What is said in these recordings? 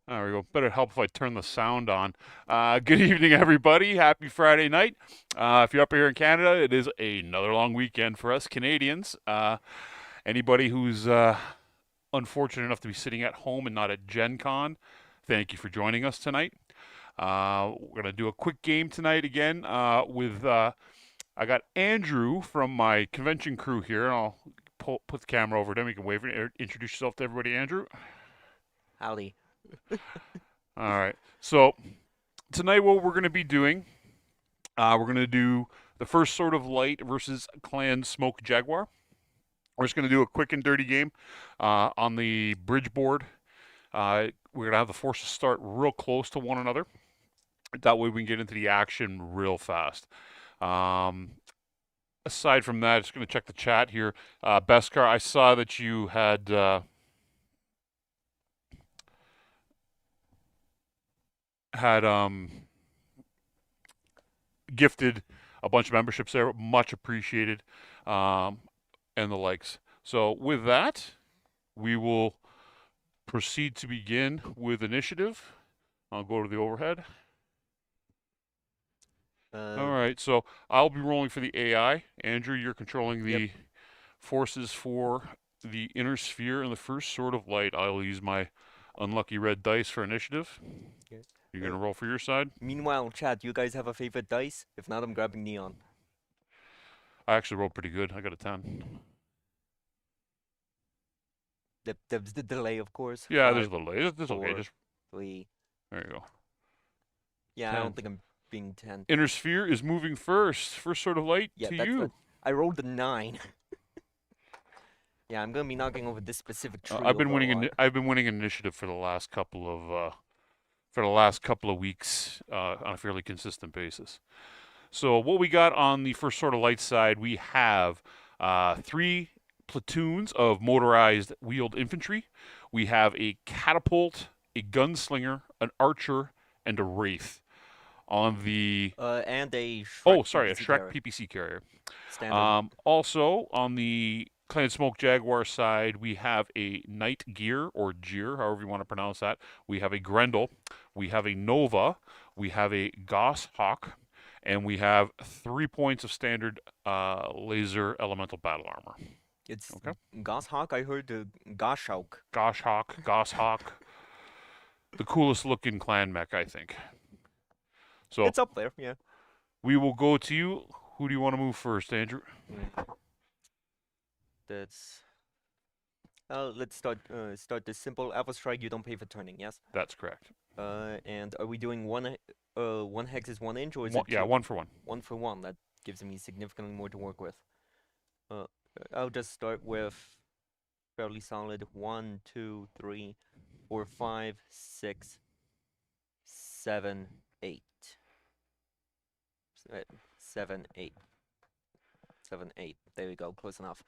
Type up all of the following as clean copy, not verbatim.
There we go. Better help if I turn the sound on. Good evening, everybody. Happy Friday night. If you're up here in Canada, it is another long weekend for us Canadians. Anybody who's unfortunate enough to be sitting at home and not at Gen Con, thank you for joining us tonight. We're going to do a quick game tonight again with I got Andrew from my convention crew here, and I'll put the camera over to him. You can wave, introduce yourself to everybody, Andrew. Howdy. All right. So tonight, what we're going to be doing, we're going to do the first sort of light versus Clan Smoke Jaguar. We're just going to do a quick and dirty game on the bridge board. We're going to have the forces start real close to one another. That way we can get into the action real fast. Aside from that, just going to check the chat here. Beskar, I saw that you had gifted a bunch of memberships there. Much appreciated, and the likes. So with that, we will proceed to begin with initiative. I'll go to the overhead. All Uh, right, so I'll be rolling for the AI. Andrew, you're controlling yep. the forces for the inner sphere and the first sword of light. I'll use my unlucky red dice for initiative. Okay. You're Uh, gonna roll for your side. Meanwhile, chat, you guys have a favorite dice? If not, I'm grabbing neon. I actually rolled pretty good. I got a 10. There's the delay, of course. Yeah, there's Five, a little. It's okay. four, Just three. there you go. Yeah, I 10. don't think I'm being 10. Inner sphere is moving first. First sword of light Yeah, to that's that. you. I rolled a 9. Yeah, I'm gonna be knocking over this specific tree I've been over a winning. lot. I've been winning initiative for the last couple of weeks on a fairly consistent basis. So what we got on the first sort of light side, we have three platoons of motorized wheeled infantry. We have a catapult, a gunslinger, an archer, and a wraith. On the And a oh, Shrek sorry, a PPC Shrek carrier. PPC carrier. Standard. Also, on the Clan Smoke Jaguar side, we have a Night Gear or Gear, however you want to pronounce that. We have a Grendel, we have a Nova, we have a Goshawk, and we have 3 points of standard laser elemental battle armor. It's Okay, Goshawk. I heard Goshawk. Goshawk, the coolest looking clan mech, I think. So It's up there, yeah. we will go to you. Who do you want to move first, Andrew? Mm, That's let's start this simple. Alpha strike, you don't pay for turning, yes? That's correct. And are we doing one hex is 1 inch or is One, it yeah, two? one for one. 1 for 1. That gives me significantly more to work with. Uh, I'll just start with fairly solid 1, 2, 3, 4, 5, 6, 7, 8. 7, 8. 7, 8. There we go. Close enough.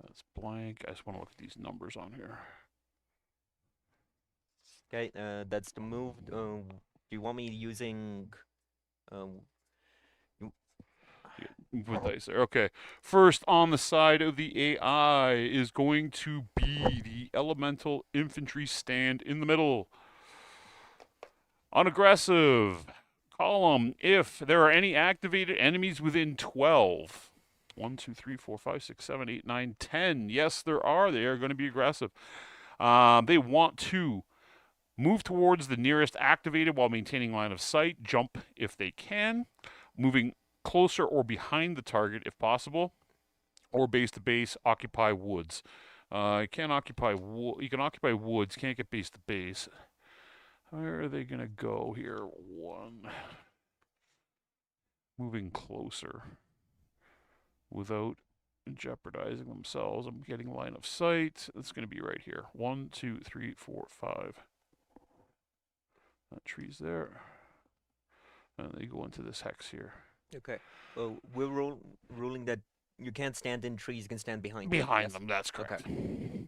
That's blank. I just want to look at these numbers on here. Okay, that's the move. Do you want me using um, With dice there. Okay. First on the side of the AI is going to be the elemental infantry stand in the middle. On aggressive column, if there are any activated enemies within 12. 1, 2, 3, 4, 5, 6, 7, 8, 9, 10. Yes, there are. They are going to be aggressive. They want to move towards the nearest activated while maintaining line of sight, jump if they can, moving closer or behind the target if possible, or base to base, occupy woods. You can occupy woods, can't get base to base. Where are they gonna go here? One, moving closer without jeopardizing themselves. I'm getting line of sight. It's gonna be right here. 1, 2, 3, 4, 5. That tree's there. And they go into this hex here. okay. We're ruling that you can't stand in trees, you can stand behind them. Behind Yes. them, that's Okay. correct.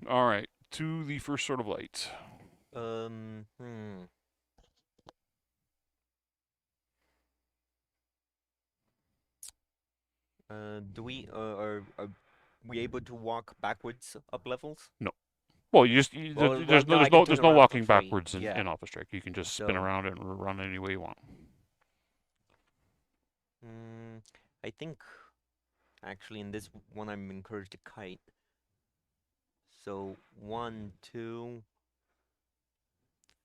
All right, to the first sort of light. Um. Hmm. Do we are we able to walk backwards up levels? No. Well, no, I can turn there's no around for walking free. backwards Yeah. in Office Strike. You can just spin So, around and run any way you want. mm, I think actually in this one I'm encouraged to kite. So 1, 2,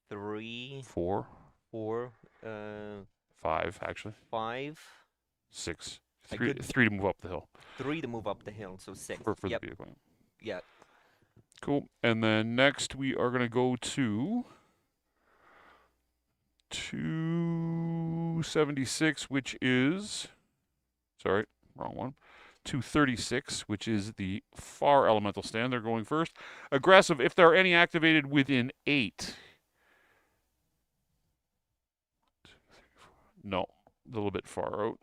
3, Four, 4, 5, actually, 5. 6, I three, could 3 to move up the hill 3 to move up the hill, so 6. for the Yep. vehicle. Yeah. Cool. And then next we are gonna go to 276, which is sorry, wrong one. 236, which is the far elemental stand. They're going first. Aggressive, if there are any activated within 8. No, a little bit far out.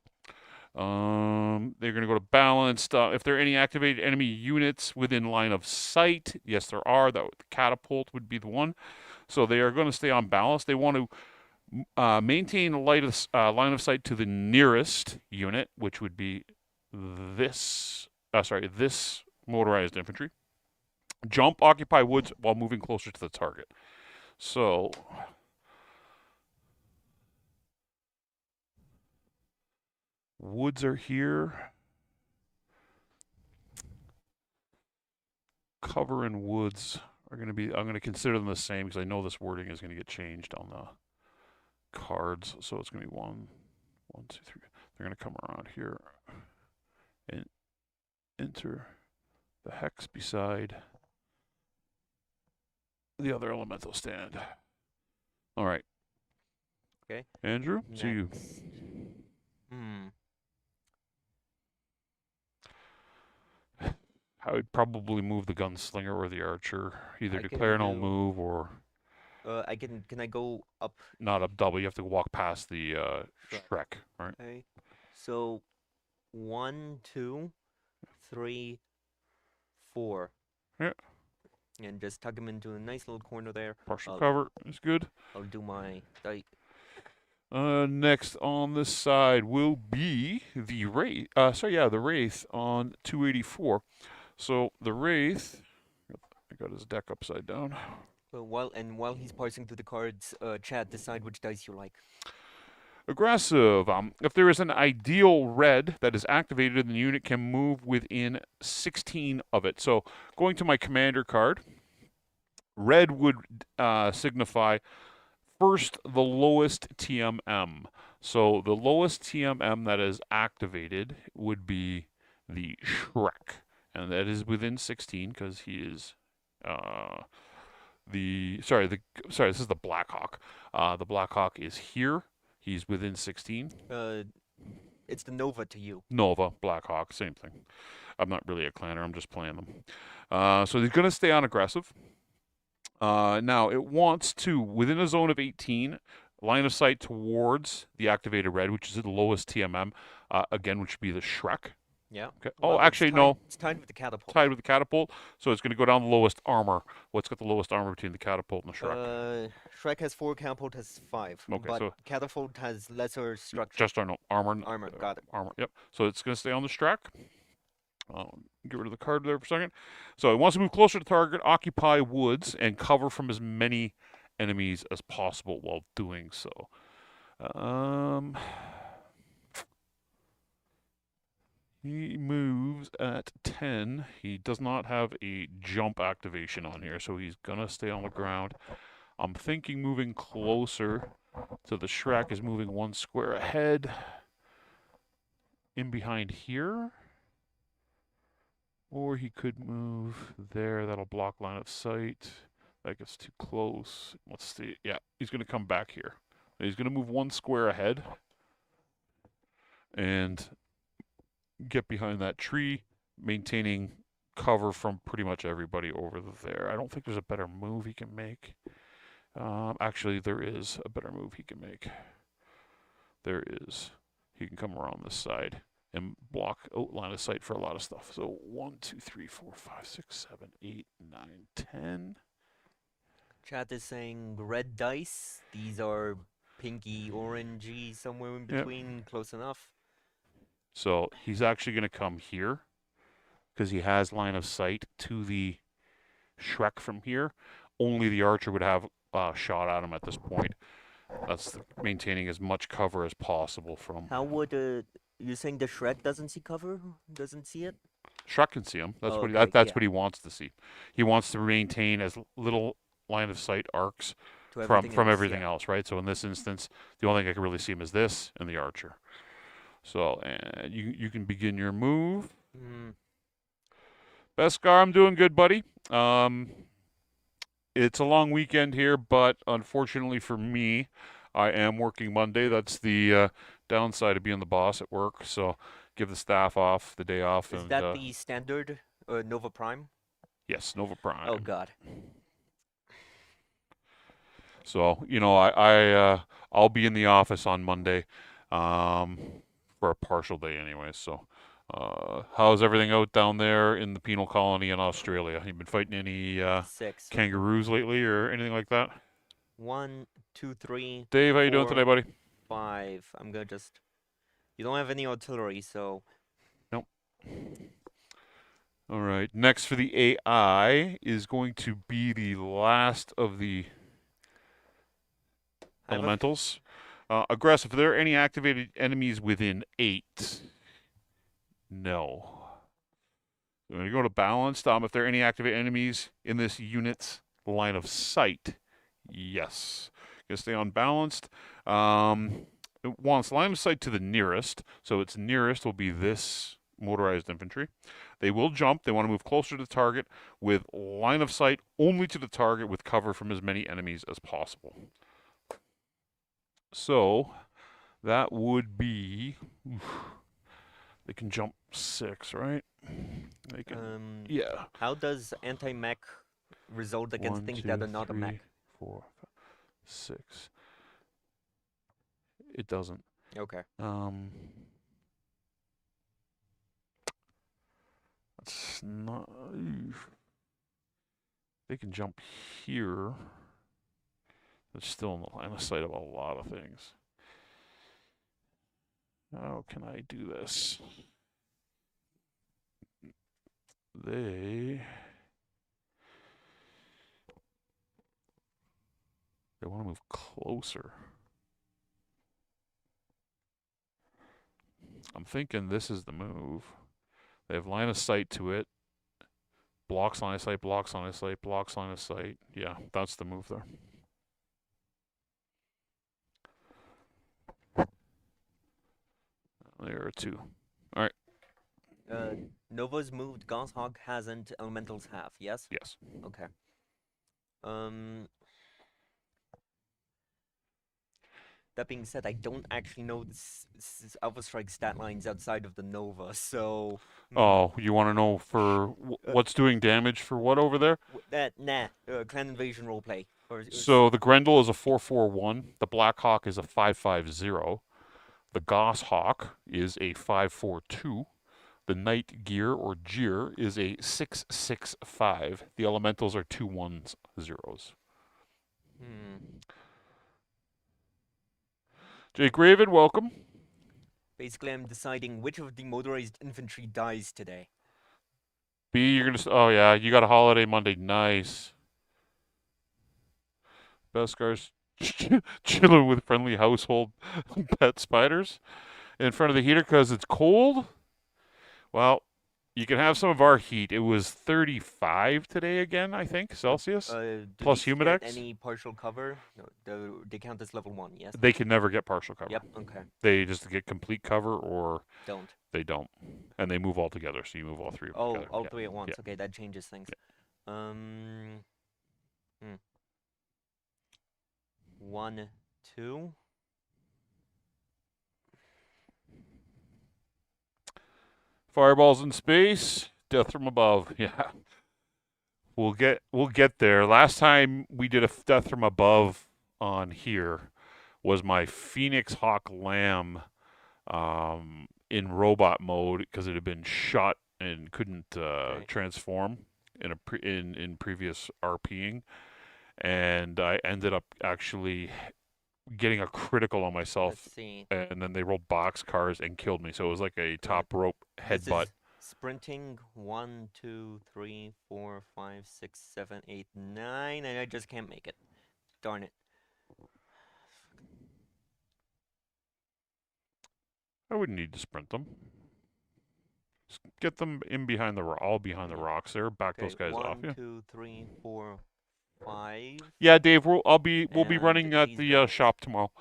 They're going to go to balanced. If there are any activated enemy units within line of sight, yes, there are. The catapult would be the one. So they are going to stay on balance. They want to maintain line of sight to the nearest unit, which would be this. This motorized infantry. Jump, occupy woods while moving closer to the target. So woods are here. Cover and woods are going to be, I'm going to consider them the same because I know this wording is going to get changed on the cards. So it's going to be 1, 2, 3. They're going to come around here and enter the hex beside the other elemental stand. All right. Okay. Andrew, Next. to you. I would probably move the gunslinger or the archer. Either I declare can no do. move or Can I go up? not up double. You have to walk past the Shrek, right? Okay. So 1, 2, 3, 4. Yeah. And just tuck him into a nice little corner there. Partial I'll, cover is good. I'll do my die. Next on this side will be the Wraith. The Wraith on 284. So the Wraith, I got his deck upside down. While he's parsing through the cards, Chad, decide which dice you like. Aggressive. If there is an ideal red that is activated, the unit can move within 16 of it. So going to my commander card, red would signify first the lowest TMM. So the lowest TMM that is activated would be the Shrek, and that is within 16 because he is this is the Blackhawk. The Blackhawk is here. He's within 16. It's the Nova to you. Nova, Blackhawk, same thing. I'm not really a clanner. I'm just playing them. So he's going to stay on aggressive. Now, it wants to, within a zone of 18, line of sight towards the activated red, which is the lowest TMM, again, which would be the Shrek. Yeah. Okay. Well, Actually, no. It's tied with the catapult. Tied with the catapult, so it's going to go down the lowest armor. What's got the lowest armor between the catapult and the Shrek? Shrek has 4, catapult has 5. Okay, but so catapult has lesser structure. Just armor. Armor, got it. Armor, yep. So it's going to stay on the Shrek. Get rid of the card there for a second. So it wants to move closer to target, occupy woods, and cover from as many enemies as possible while doing so. He moves at 10. He does not have a jump activation on here, so he's going to stay on the ground. I'm thinking moving closer to the Shrek is moving 1 square ahead. In behind here. Or he could move there. That'll block line of sight. That gets too close. Let's see. Yeah, he's going to come back here. He's going to move 1 square ahead. And get behind that tree, maintaining cover from pretty much everybody over there. I don't think there's a better move he can make. Actually, there is a better move he can make. There is. He can come around this side and block line of sight for a lot of stuff. So 1, 2, 3, 4, 5, 6, 7, 8, 9, 10. Chat is saying red dice. These are pinky, orangey, somewhere in between, yep. Close enough. So he's actually going to come here because he has line of sight to the Shrek from here, only the archer would have a shot at him at this point. That's maintaining as much cover as possible from. How would you saying the Shrek doesn't see cover? Doesn't see it? Shrek can see him. That's Oh, what okay, that's yeah. what he wants to see. He wants to maintain as little line of sight arcs To from everything else, everything yeah. else, right? So in this instance, the only thing I can really see him is this and the archer. So and you can begin your move. Hmm. Beskar, I'm doing good, buddy. It's a long weekend here, but unfortunately for me, I am working Monday. That's the downside of being the boss at work. So give the staff off the day off, Is and that the standard Nova Prime? yes, Nova Oh Prime. God. So I'll be in the office on Monday, um, for a partial day anyway. So, how's everything out down there in the penal colony in Australia? You been fighting any 6. kangaroos lately or anything like that? 1, 2, 3, Dave, how you doing 4, today, buddy? 5. I'm gonna just. You don't have any artillery, so. Nope. All right. Next for the AI is going to be the last of the I have a. elementals. Aggressive. Are there any activated enemies within 8? No. When you go to balanced, if there are any activated enemies in this unit's line of sight, yes. Gonna stay on balanced. It wants line of sight to the nearest, so its nearest will be this motorized infantry. They will jump. They want to move closer to the target with line of sight only to the target with cover from as many enemies as possible. So that would be. They can jump 6, right? They can. Yeah. How does anti-mech result against 1, things 2, that are not a 3, mech? 4, 5, 6. It doesn't. Okay. That's not. They can jump here. That's still in the line of sight of a lot of things. How can I do this? They want to move closer. I'm thinking this is the move. They have line of sight to it. Blocks line of sight, blocks line of sight, blocks line of sight. Yeah, that's the move there. There are 2. All right. Nova's moved, Goshawk hasn't, Elementals have, yes? Yes. Okay. That being said, I don't actually know this Alpha Strike stat lines outside of the Nova, so. Oh, you want to know for what's doing damage for what over there? Clan Invasion roleplay. So the Grendel is a 441. The Blackhawk is a 550. The Goshawk is a 542. The Night Gear or Jeer is a 665. The Elementals are 210s. Jake Raven, welcome. Basically, I'm deciding which of the motorized infantry dies today. B, you're gonna. Oh yeah, you got a holiday Monday. Nice. Beskar's chilling with friendly household pet spiders in front of the heater because it's cold. Well, you can have some of our heat. It was 35 today again, I think, Celsius. Plus do these Humidex. get any partial cover? No, they count as level 1, yes? They can never get partial cover. Yep, okay. They just get complete cover or Don't. they don't. And they move all together, so you move all 3 of them Oh, together. all 3 at once. Yeah. Okay, that changes things. Yeah. 1, 2. Fireballs in space, death from above. Yeah. We'll get there. Last time we did a death from above on here was my Phoenix Hawk Lamb in robot mode because it had been shot and couldn't transform in previous RPing, and I ended up actually getting a critical on myself. Let's see. And then they rolled box cars and killed me. So it was like a top rope headbutt. sprinting 1, 2, 3, 4, 5, 6, 7, 8, 9, and I just can't make it. Darn it. I wouldn't need to sprint them. Just get them in behind all behind the Yeah. rocks there. Back Okay, those guys off. 1, Yeah. 2, 3, 4, 5, Yeah, Dave. We'll be and running at these the guys. shop tomorrow.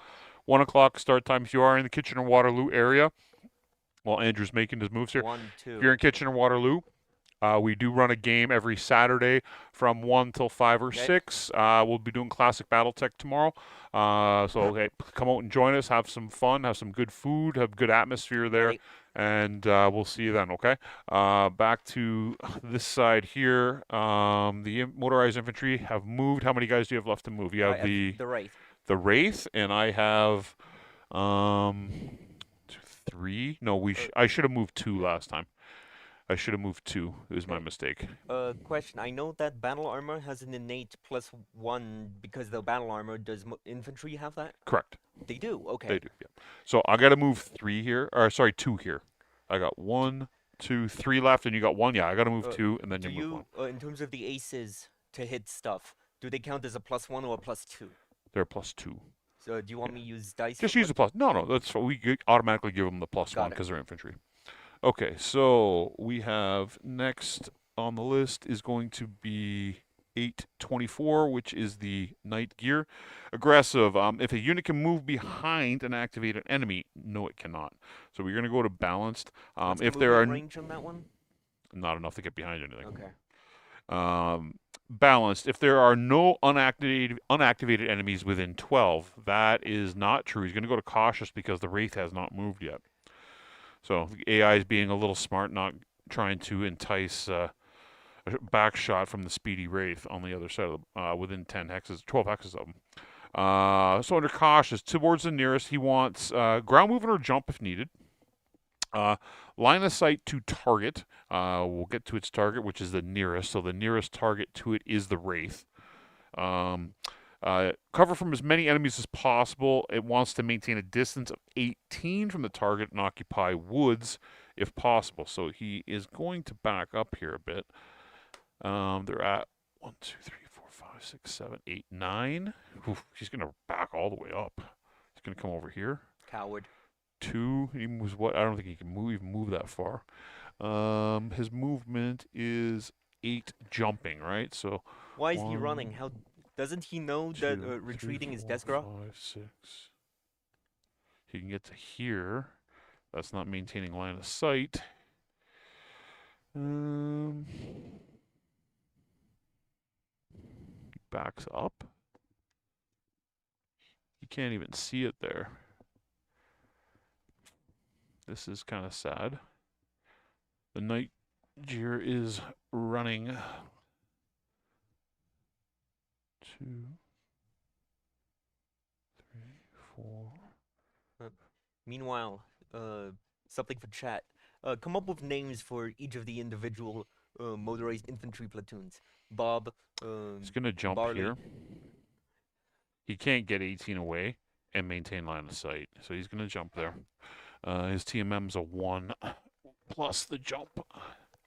1 o'clock start time. If you are in the Kitchener Waterloo area, while Andrew's making his moves here. 1, If you're 2. in Kitchener Waterloo, we do run a game every Saturday from 1 till 5 or Okay. 6. We'll be doing Classic Battletech tomorrow. So hey, come out and join us. Have some fun. Have some good food. Have good atmosphere there. Ready? And we'll see you then, okay? Back to this side here. The motorized infantry have moved. How many guys do you have left to move? You I have have the Wraith. the Wraith, and I have um, 3. No, I should have moved 2 last time. I should have moved 2. It was my Okay. mistake. Question. I know that battle armor has an innate +1 because the battle armor. Does infantry have that? Correct. They do. Okay. They do. Yeah. So I got to move 3 here. Or sorry, 2 here. I got 1, 2, 3 left, and you got 1. Yeah, I got to move 2, and then Do you move 1. you, in terms of the ACES to hit stuff, do they count as a +1 or a +2? They're +2. So do you want me to use dice? Just for use the plus. No, that's what automatically give them the +1 Got it. because they're infantry. Okay, so we have next on the list is going to be 824, which is the Knight Gear. Aggressive. If a unit can move behind an activated enemy, no, it cannot. So we're going to go to balanced. What's If the there are movement range on that one? not enough to get behind anything. Okay. Balanced. If there are no unactivated enemies within 12, that is not true. He's going to go to cautious because the Wraith has not moved yet. So the AI is being a little smart, not trying to entice a back shot from the speedy Wraith on the other side of within 10 hexes, 12 hexes of them. So under cautious, towards the nearest, he wants ground movement or jump if needed. Line of sight to target. We'll get to its target, which is the nearest. So the nearest target to it is the Wraith. Cover from as many enemies as possible. It wants to maintain a distance of 18 from the target and occupy woods if possible. So he is going to back up here a bit. They're at 1, 2, 3, 4, 5, 6, 7, 8, 9. Oof, he's going to back all the way up. He's going to come over here. Coward. 2. He moves what? I don't think he can even move that far. His movement is 8 jumping, right? So Why is he 1, running? How doesn't he know 2, that 3, retreating is 4, Desgra? 5, 6. He can get to here. That's not maintaining line of sight. He backs up. You can't even see it there. This is kind of sad. The Night Gear is running 2, 3, 4. Meanwhile, something for chat. Come up with names for each of the individual motorized infantry platoons. Bob. He's gonna jump Barley. here. He can't get 18 away and maintain line of sight, so he's gonna jump there. His TMM's a 1 plus the jump.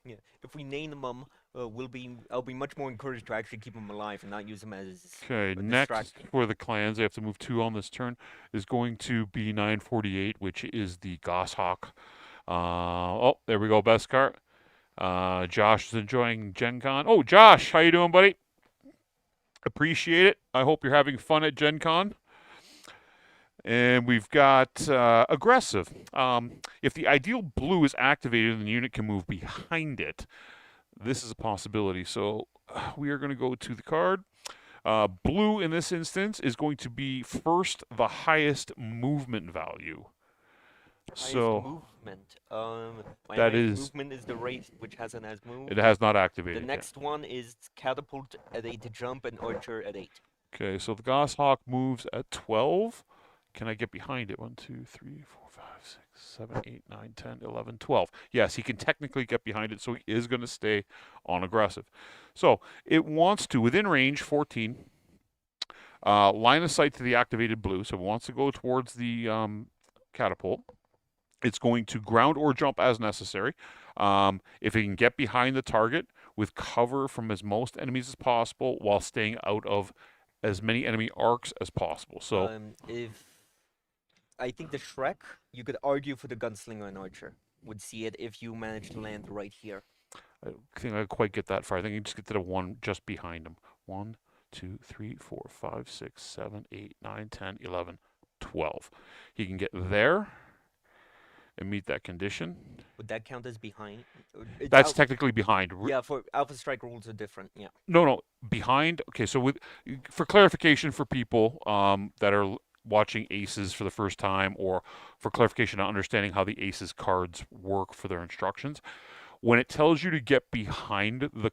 Yeah. If we name them, I'll be much more encouraged to actually keep them alive and not use them as Okay, a next distraction. for the clans, they have to move 2 on this turn, is going to be 948, which is the Goshawk. Oh, there we go, Beskar. Josh is enjoying Gen Con. Oh, Josh, how you doing, buddy? Appreciate it. I hope you're having fun at Gen Con. And we've got aggressive. If the ideal blue is activated and the unit can move behind it, this is a possibility. So we are going to go to the card. Blue in this instance is going to be first the highest movement value. Highest So movement. My that highest is, movement is the Wraith, which hasn't as moved. it has not The activated next one is catapult at 8 to jump and archer at 8. yet. Okay, so the Goshawk moves at 12. Can I get behind it? 1, 2, 3, 4, 5, 6, 7, 8, 9, 10, 11, 12. Yes, he can technically get behind it, so he is going to stay on aggressive. So it wants to, within range, 14. Line of sight to the activated blue, so it wants to go towards the catapult. It's going to ground or jump as necessary. If he can get behind the target with cover from as most enemies as possible while staying out of as many enemy arcs as possible. So If I think the Shrek, you could argue for the Gunslinger and Archer. Would see it if you manage to land right here. I don't think I quite get that far. I think you just get to the one just behind him. 1, 2, 3, 4, 5, 6, 7, 8, 9, 10, 11, 12. He can get there and meet that condition. Would that count as behind? It's That's technically behind. Yeah, for Alpha Strike rules are different. Yeah. No, behind. Okay, so for clarification for people that are watching ACES for the first time, or for clarification on understanding how the ACES cards work for their instructions, when it tells you to get behind the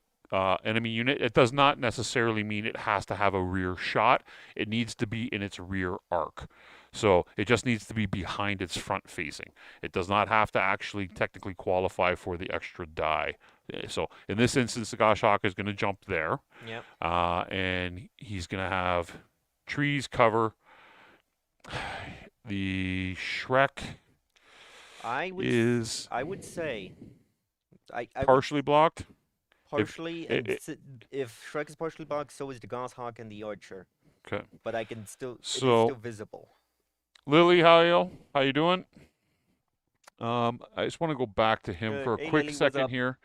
enemy unit, it does not necessarily mean it has to have a rear shot. It needs to be in its rear arc. So it just needs to be behind its front facing. It does not have to actually technically qualify for the extra die. So in this instance, the Goshawk is going to jump there. Yep. And he's going to have trees cover. The Shrek I would say I partially blocked. partially, and it, if Shrek is partially blocked, so is the Goshawk and the Archer. okay. But I can still it is So still visible. Lily, how you doing? I just want to go back to him for a Hey, quick Lily, what's second up? here.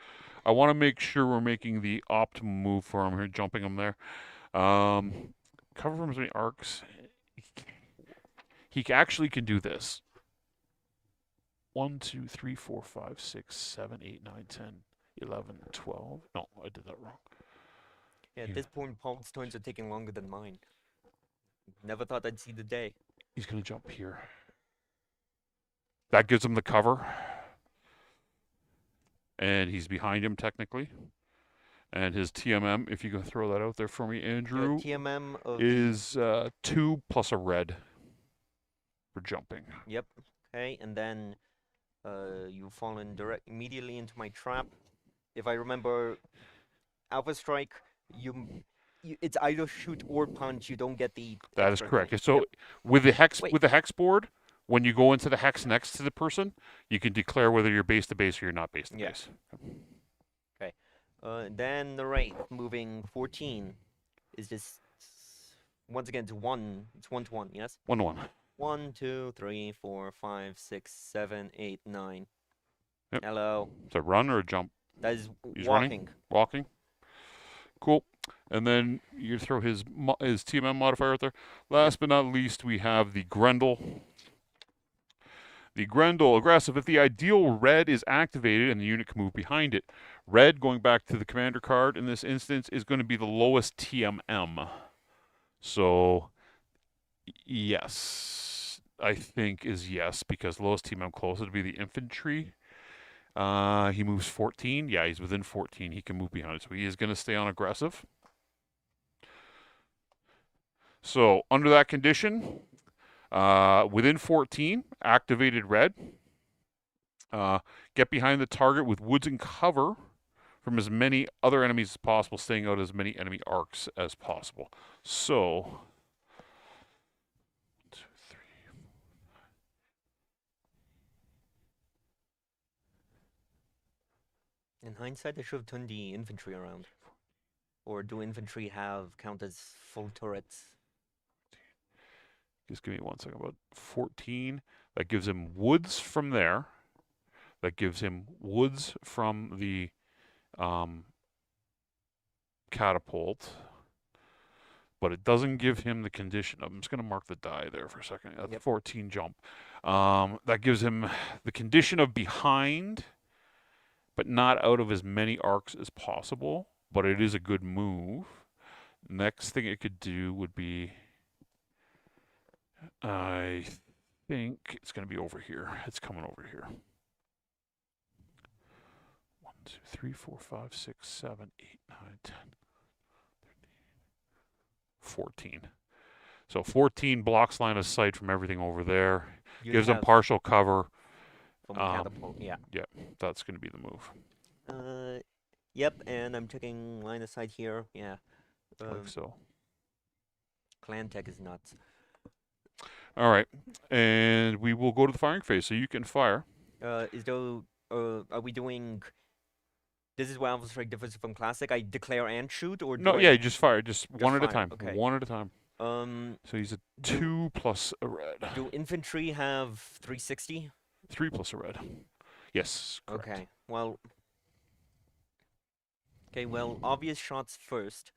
I want to make sure we're making the optimal move for him here, jumping him there. Cover from as many arcs. He actually can do this. 1, 2, 3, 4, 5, 6, 7, 8, 9, 10, 11, 12. No, I did that wrong. Yeah, at this point, Paul's turns are taking longer than mine. Never thought I'd see the day. He's going to jump here. That gives him the cover. And he's behind him technically. And his TMM, if you can throw that out there for me, Andrew, TMM is 2 plus a red for jumping. Yep. Okay, and then you've fallen immediately into my trap. If I remember, Alpha Strike, it's either shoot or punch. You don't get the. That is correct. Thing. So Yep. with the hex board, when you go into the hex next to the person, you can declare whether you're base to base or you're not base to base. Okay. Then the Wraith moving 14 is just once again to 1. It's 1 to 1. Yes. 1 to 1. 1, 2, 3, 4, 5, 6, 7, 8, 9. Yep. Hello. It's a run or a jump? That is He's walking. Running? Walking. Cool. And then you throw his TMM modifier out there. Last but not least, we have the Grendel. The Grendel, aggressive. If the ideal red is activated and the unit can move behind it, red, going back to the commander card in this instance, is going to be the lowest TMM. So, yes, I think is yes, because lowest TMM closest would be the infantry. He moves 14. Yeah, he's within 14. He can move behind it. So he is going to stay on aggressive. So under that condition, within 14, activated red. Get behind the target with woods and cover from as many other enemies as possible, staying out as many enemy arcs as possible. So, 1, 2, 3, 4, 5. In hindsight, I should have turned the infantry around. Or do infantry count as full turrets? Just give me 1 second. About 14. That gives him woods from there. That gives him woods from the catapult. But it doesn't give him the condition. I'm just going to mark the die there for a second. That's 14 jump. That gives him the condition of behind, but not out of as many arcs as possible. But it is a good move. Next thing it could do would be, I think it's going to be over here. It's coming over here. 1, 2, 3, 4, 5, 6, 7, 8, 9, 10, 13, 14. So 14 blocks line of sight from everything over there. Gives them partial cover. From catapult, yeah. Yeah, that's going to be the move. Yep, and I'm checking line of sight here. Yeah. Like so. Clan tech is nuts. All right, and we will go to the firing phase, so you can fire. Is there Are we doing? This is where Alpha Strike differs from Classic. I declare and shoot, or No, do yeah, I you just fire, just one at a fire? time. Okay. One at a time. Um, So he's a do 2 plus a red. do infantry have 360? 3 plus a red. Yes, correct. Okay. Well. Okay. Well, obvious shots first.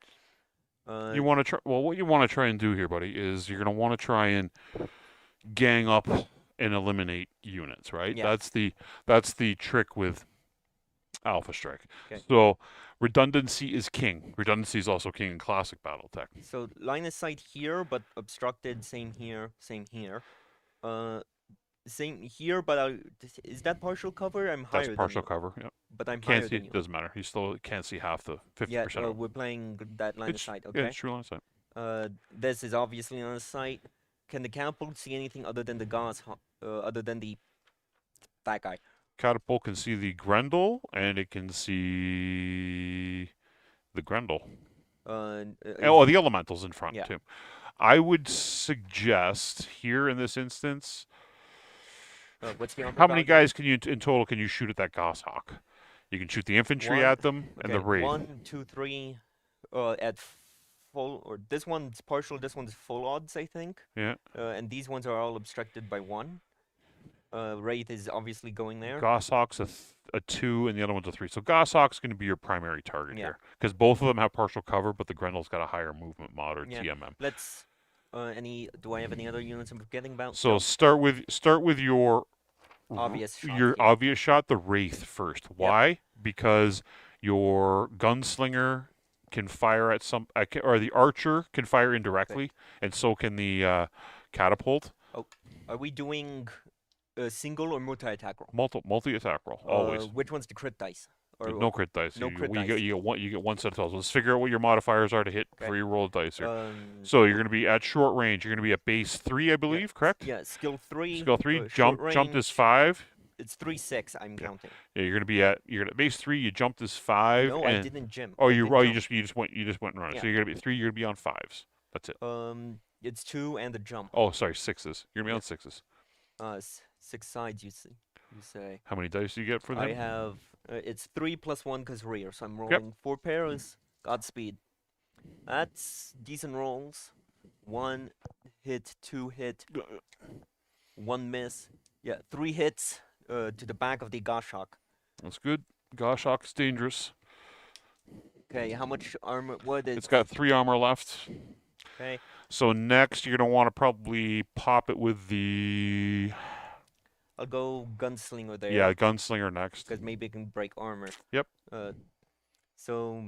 You want to try. Well, what you want to try and do here, buddy, is you're going to want to try and gang up and eliminate units, right? Yeah. That's the trick with Alpha Strike. Okay. So redundancy is king. Redundancy is also king in classic Battletech. So line of sight here, but obstructed. Same here. Same here. Same here, but is that partial cover? I'm higher That's partial than you. cover. Yeah. But I'm Can't higher see. than you. Doesn't matter. You still can't see half the 50%. Yeah, of it. we're playing that line of sight, okay? Yeah, it's true line of sight. This is obviously on the sight. Can the catapult see anything other than the other than that guy? Catapult can see the Grendel, and it can see the Grendel. Oh, the elementals in front, yeah. too. I would suggest here in this instance, what's the how many guys can you in total can you shoot at that Goshawk? You can shoot the infantry at them and the Wraith. 1, 2, 3, at full, or this one's partial, this one's full odds, I think. Yeah. And these ones are all obstructed by 1. Wraith is obviously going there. Goshawk's a 2 and the other one's a 3. So Goshawk's going to be your primary target Yeah. here because both of them have partial cover, but the Grendel's got a higher movement mod or Yeah. TMM. Let's. Do I have any other units I'm forgetting about? So No. start with your Obvious shot your here. obvious shot, the Wraith first. Why? Because your gunslinger can fire at some, or the archer can fire indirectly, and so can the catapult. Are we doing a single or multi-attack roll? Multi-attack roll, always. Which one's the crit dice? Or No crit dice. no crit you dice. You get one set of tiles. Let's figure out what your modifiers are to hit before you roll the dice here. Um, So you're going to be at short range. You're going to be at base 3, I believe, correct? yeah, skill 3. Skill 3. Short Jumped range, is 5. It's 3, 6. I'm counting. Yeah, you're at base 3. You jumped is 5. No, and I didn't jump. Oh, I you didn't jump. you just went and run. Yeah. So you're gonna be 3. You're gonna be on 5s. That's it. It's 2 and a jump. Oh, sorry, 6s. You're gonna be on 6s. 6 sides. You say. How many dice do you get for them? I have. It's 3 plus 1 because rear, so I'm rolling 4 pairs. Godspeed. That's decent rolls. 1 hit, 2 hit, 1 miss. Yeah, 3 hits to the back of the Goshawk. That's good. Goshawk's dangerous. Okay, how much armor? What is? It's got 3 armor left. Okay. So next, you're gonna want to probably pop it with the. I'll go gunslinger there. Yeah, gunslinger next. Because maybe it can break armor. Yep. So,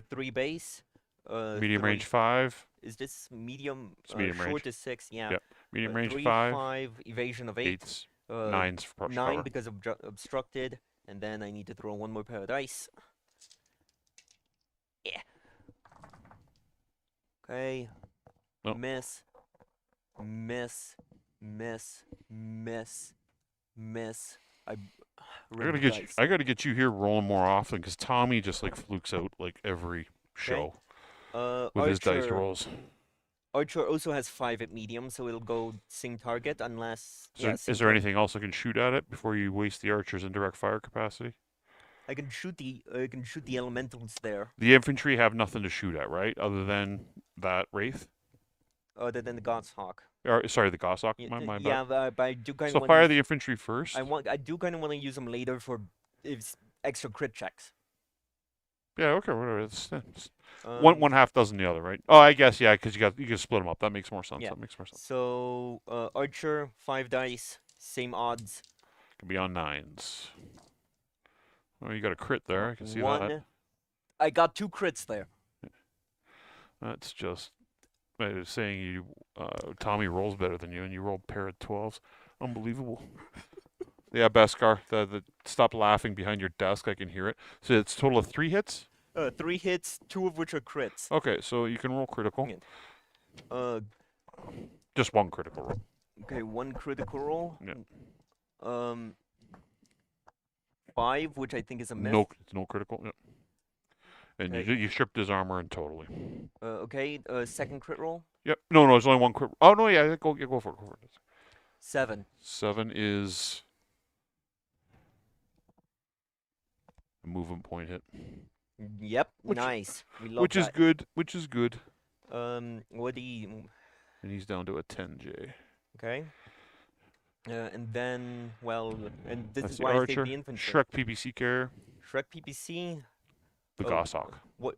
3 base. Medium 3. range 5. Is this medium? It's medium short range. is 6. Yeah. Yep. Medium range 3, 5. 5. Evasion of 8. 8s. 9s for partial 9 cover. because of obstructed, and then I need to throw 1 more pair of dice. Yeah. Okay. Nope. Miss. Miss. Miss. Miss. Miss. I gotta get you here rolling more often because Tommy just like flukes out like every show with his dice rolls. Archer also has 5 at medium, so it'll go same target unless. Is there anything else I can shoot at it before you waste the archer's indirect fire capacity? I can shoot the elementals there. The infantry have nothing to shoot at, right? Other than that Wraith? Other than the Goshawk. Or, sorry, the Goshawk. Yeah, My bad. yeah, but I do kind of. So fire the infantry first. I do kind of want to use them later for extra crit checks. Yeah, okay, whatever. It's one half dozen the other, right? Oh, I guess yeah, because you can split them up. That makes more sense. Yeah. That makes more sense. So Archer 5 dice, same odds. Can be on 9s. Oh, you got a crit there. I can see 1. that. I got 2 crits there. That's just saying you. Tommy rolls better than you, and you rolled a pair of 12s. Unbelievable. Yeah, Beskar. Stop laughing behind your desk. I can hear it. So it's a total of 3 hits. 3 hits, 2 of which are crits. Okay, so you can roll critical. Yeah. Just 1 critical roll. Okay, 1 critical roll. Yeah. 5, which I think is a miss. No critical. Yep. And Okay. you stripped his armor in totally. Okay, 2nd crit roll. Yep. No, there's only 1 crit. Oh no, yeah, go for it. Go for it. 7. 7 is A movement point hit. Yep, Which nice. We love which is that. good. Which is good. What do you... And he's down to a 10J. Okay. And then, well, and this That's is the why I saved archer. the infantry. Shrek PPC carrier. Shrek PPC. The Oh, Goshawk. what?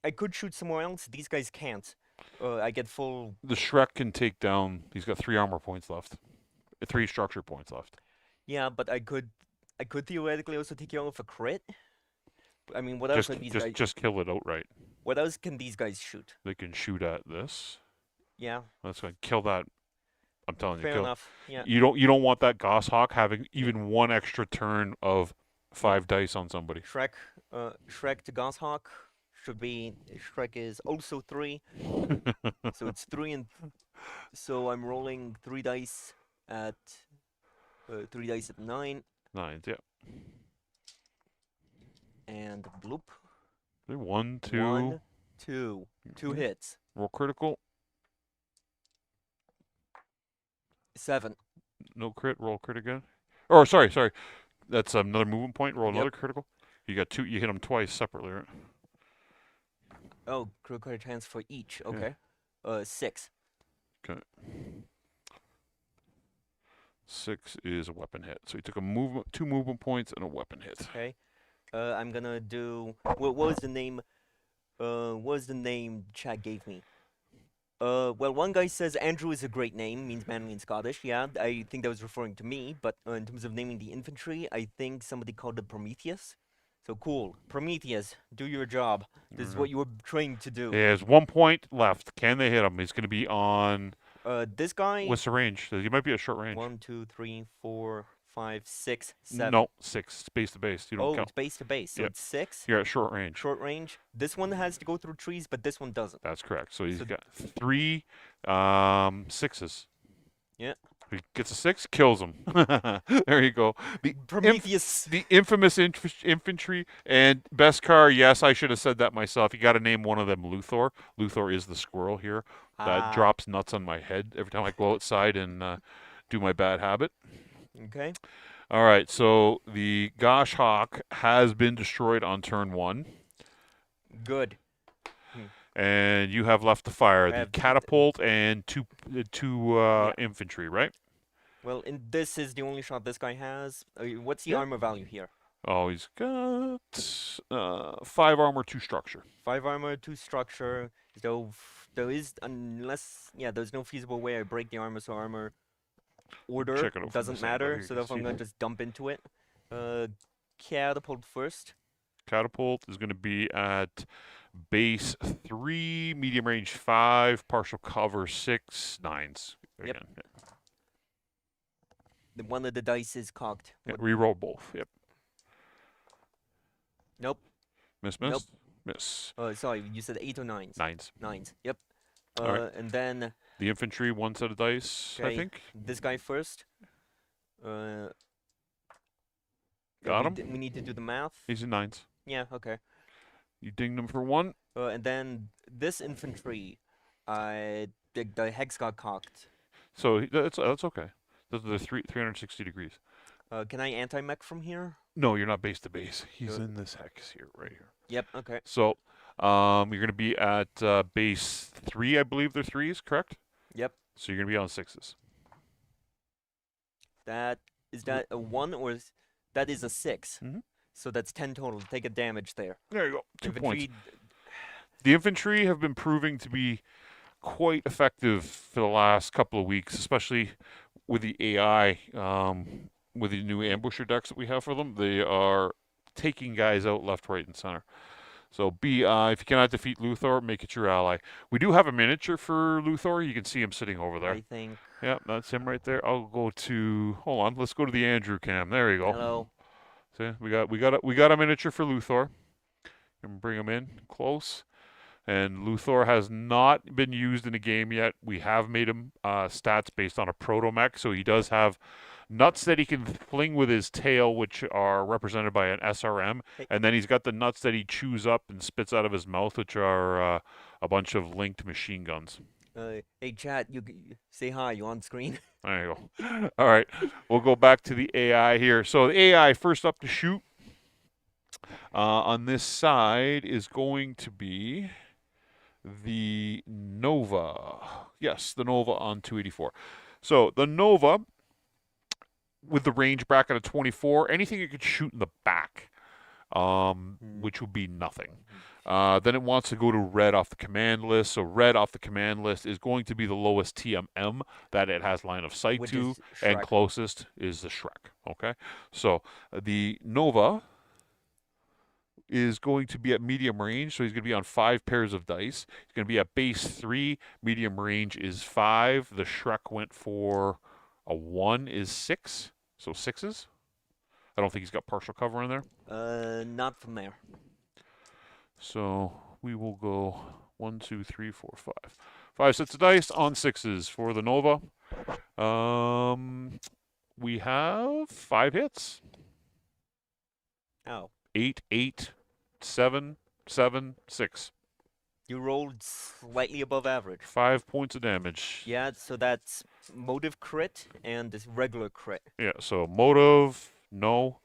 I could shoot somewhere else. These guys can't. I get full. The Shrek can take down. He's got 3 armor points left. 3 structure points left. Yeah, but I could theoretically also take you out with a crit. I mean, what else are these guys? Just kill it outright. What else can these guys shoot? They can shoot at this. Yeah. That's gonna kill that. I'm telling you, Fair kill. enough. Yeah. You don't want that Goshawk having even one extra turn of 5 dice on somebody. Shrek to Goshawk should be. Shrek is also 3, so it's 3 and. So I'm rolling 3 dice at. 3 dice at 9. 9s, yeah. And bloop. 1, 2. 1, 2. 2 hits. Roll critical. 7. No crit. Roll crit again. Oh, sorry. That's another movement point. Roll another Yep. critical. You got 2. You hit them twice separately, right? Oh, critical chance for each. Yeah. Okay. 6. Okay. 6 is a weapon hit. So he took a movement, 2 movement points, and a weapon hit. Okay. I'm gonna do. What was the name? What was the name chat gave me? Well, one guy says Andrew is a great name, means manly in Scottish. Yeah, I think that was referring to me. But in terms of naming the infantry, I think somebody called it Prometheus. So cool, Prometheus, do your job. This is what you were trained to do. He has 1 point left. Can they hit him? He's going to be on. This guy. What's the range? He might be at short range. 1, 2, 3, 4, 5, 6, 7. No, 6. It's base to base. You don't Oh, count. it's base to base, so Yep. it's 6. You're at short range. Short range. This one has to go through trees, but this one doesn't. That's correct. So he's So- got 3 6s. Yeah. If he gets a 6, kills him. There you go. Prometheus. The infamous infantry and Beskar. Yes, I should have said that myself. You got to name one of them Luthor. Luthor is the squirrel here that drops nuts on my head every time I go outside and do my bad habit. Okay. All right, so the Goshawk has been destroyed on turn 1. Good. And you have left to fire I the have- catapult and two infantry, right? Well, and this is the only shot this guy has. What's the Yeah. armor value here? Oh, he's got 5 armor, 2 structure. 5 armor, 2 structure. So there is, unless, yeah, there's no feasible way I break the armor, so armor order Check it out from doesn't this angle matter. here, you So can therefore I'm see. gonna just dump into it. Catapult first. Catapult is going to be at base 3, medium range 5, partial cover 6, 9s. Yep. Again. One of the dice is cocked. Yeah, What- reroll both. Yep. Nope. Miss. Nope. Miss. Sorry, you said 8 or 9s? 9s. 9s. Yep. Alright. And then The infantry, 1 set of dice, I Okay. think. this guy first. Got we him. We need to do the math. He's in 9s. Yeah. Okay. You dinged him for 1. And then this infantry, the hex got cocked. So that's okay. Those are the 360 degrees. Can I anti-mech from here? No, you're not base to base. He's Good. in this hex here, right here. Yep. Okay. So, you're going to be at base 3, I believe they're 3s, correct? Yep. So you're going to be on 6s. That is that a 1 or that is a 6. Mhm. So that's 10 total. Take a damage there. There you go. 2 points. Infantry. The infantry have been proving to be quite effective for the last couple of weeks, especially with the AI, with the new ambusher decks that we have for them. They are taking guys out left, right, and center. So if you cannot defeat Luthor, make it your ally. We do have a miniature for Luthor. You can see him sitting over there. I think. Yeah, that's him right there. I'll go to. Hold on. Let's go to the Andrew cam. There you go. Hello. See, we got a miniature for Luthor. And bring him in close. And Luthor has not been used in a game yet. We have made him stats based on a proto-mech, so he does have nuts that he can fling with his tail, which are represented by an SRM, Hey. and then he's got the nuts that he chews up and spits out of his mouth, which are a bunch of linked machine guns. Hey chat, say hi. You on screen? There you go. All right, we'll go back to the AI here. So the AI first up to shoot On this side is going to be the Nova. Yes, the Nova on 284. So the Nova, with the range bracket of 24, anything it could shoot in the back, which would be nothing. Then it wants to go to red off the command list. So red off the command list is going to be the lowest TMM that it has line of sight Which to, is and Shrek. closest is the Shrek. Okay, so the Nova is going to be at medium range, so he's going to be on 5 pairs of dice. He's going to be at base 3. Medium range is 5. The Shrek went for a 1 is 6, so 6s. I don't think he's got partial cover in there. Not from there. So we will go 1, 2, 3, 4, 5. 5 sets of dice on 6s for the Nova. We have 5 hits. Oh. 8, 8, 7, 7, 6. You rolled slightly above average. 5 points of damage. Yeah, so that's motive crit and this regular crit. Yeah, so motive, no.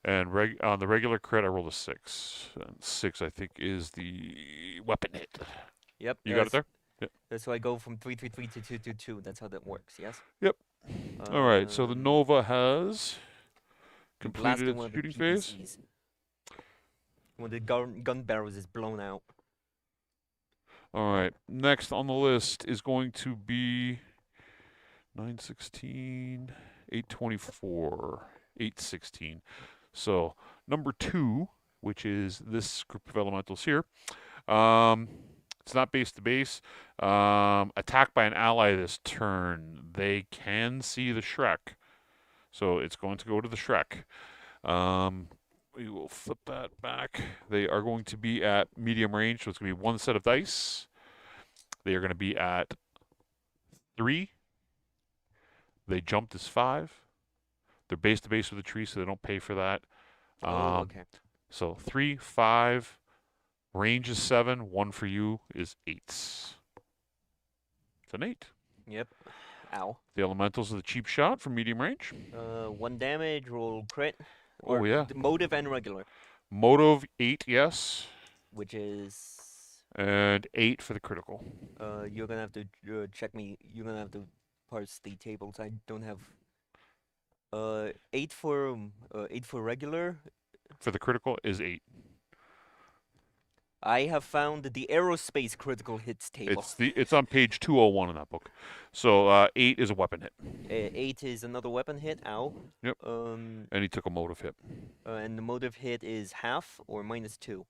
And on the regular crit, I rolled a 6. And 6, I think, is the weapon hit. Yep. You got it there? Yep. So I go from 3 to 2 That's how that works, yes? Yep. All right, so the Nova has completed its shooting phase. PPCs. When the gun barrels is blown out. All right, next on the list is going to be 916, 824, 816. So number 2, which is this group of elementals here, it's not base to base. Attacked by an ally this turn. They can see the Shrek, so it's going to go to the Shrek. We will flip that back. They are going to be at medium range, so it's going to be 1 set of dice. They are going to be at 3. They jumped as 5. They're base to base with the tree, so they don't pay for that. Okay. So 3, 5. Range is 7. 1 for you is 8s. It's an 8. Yep. Ow. The elementals are the cheap shot from medium range. 1 damage, roll crit. Oh, yeah. Motive and regular. Motive, 8, yes. Which is... And 8 for the critical. You're gonna have to check me. You're gonna have to parse the tables. I don't have... 8 for regular. For the critical is 8. I have found the aerospace critical hits table. It's on page 201 in that book. So 8 is a weapon hit. 8 is another weapon hit. Ow. Yep. And he took a motive hit. And the motive hit is half or -2.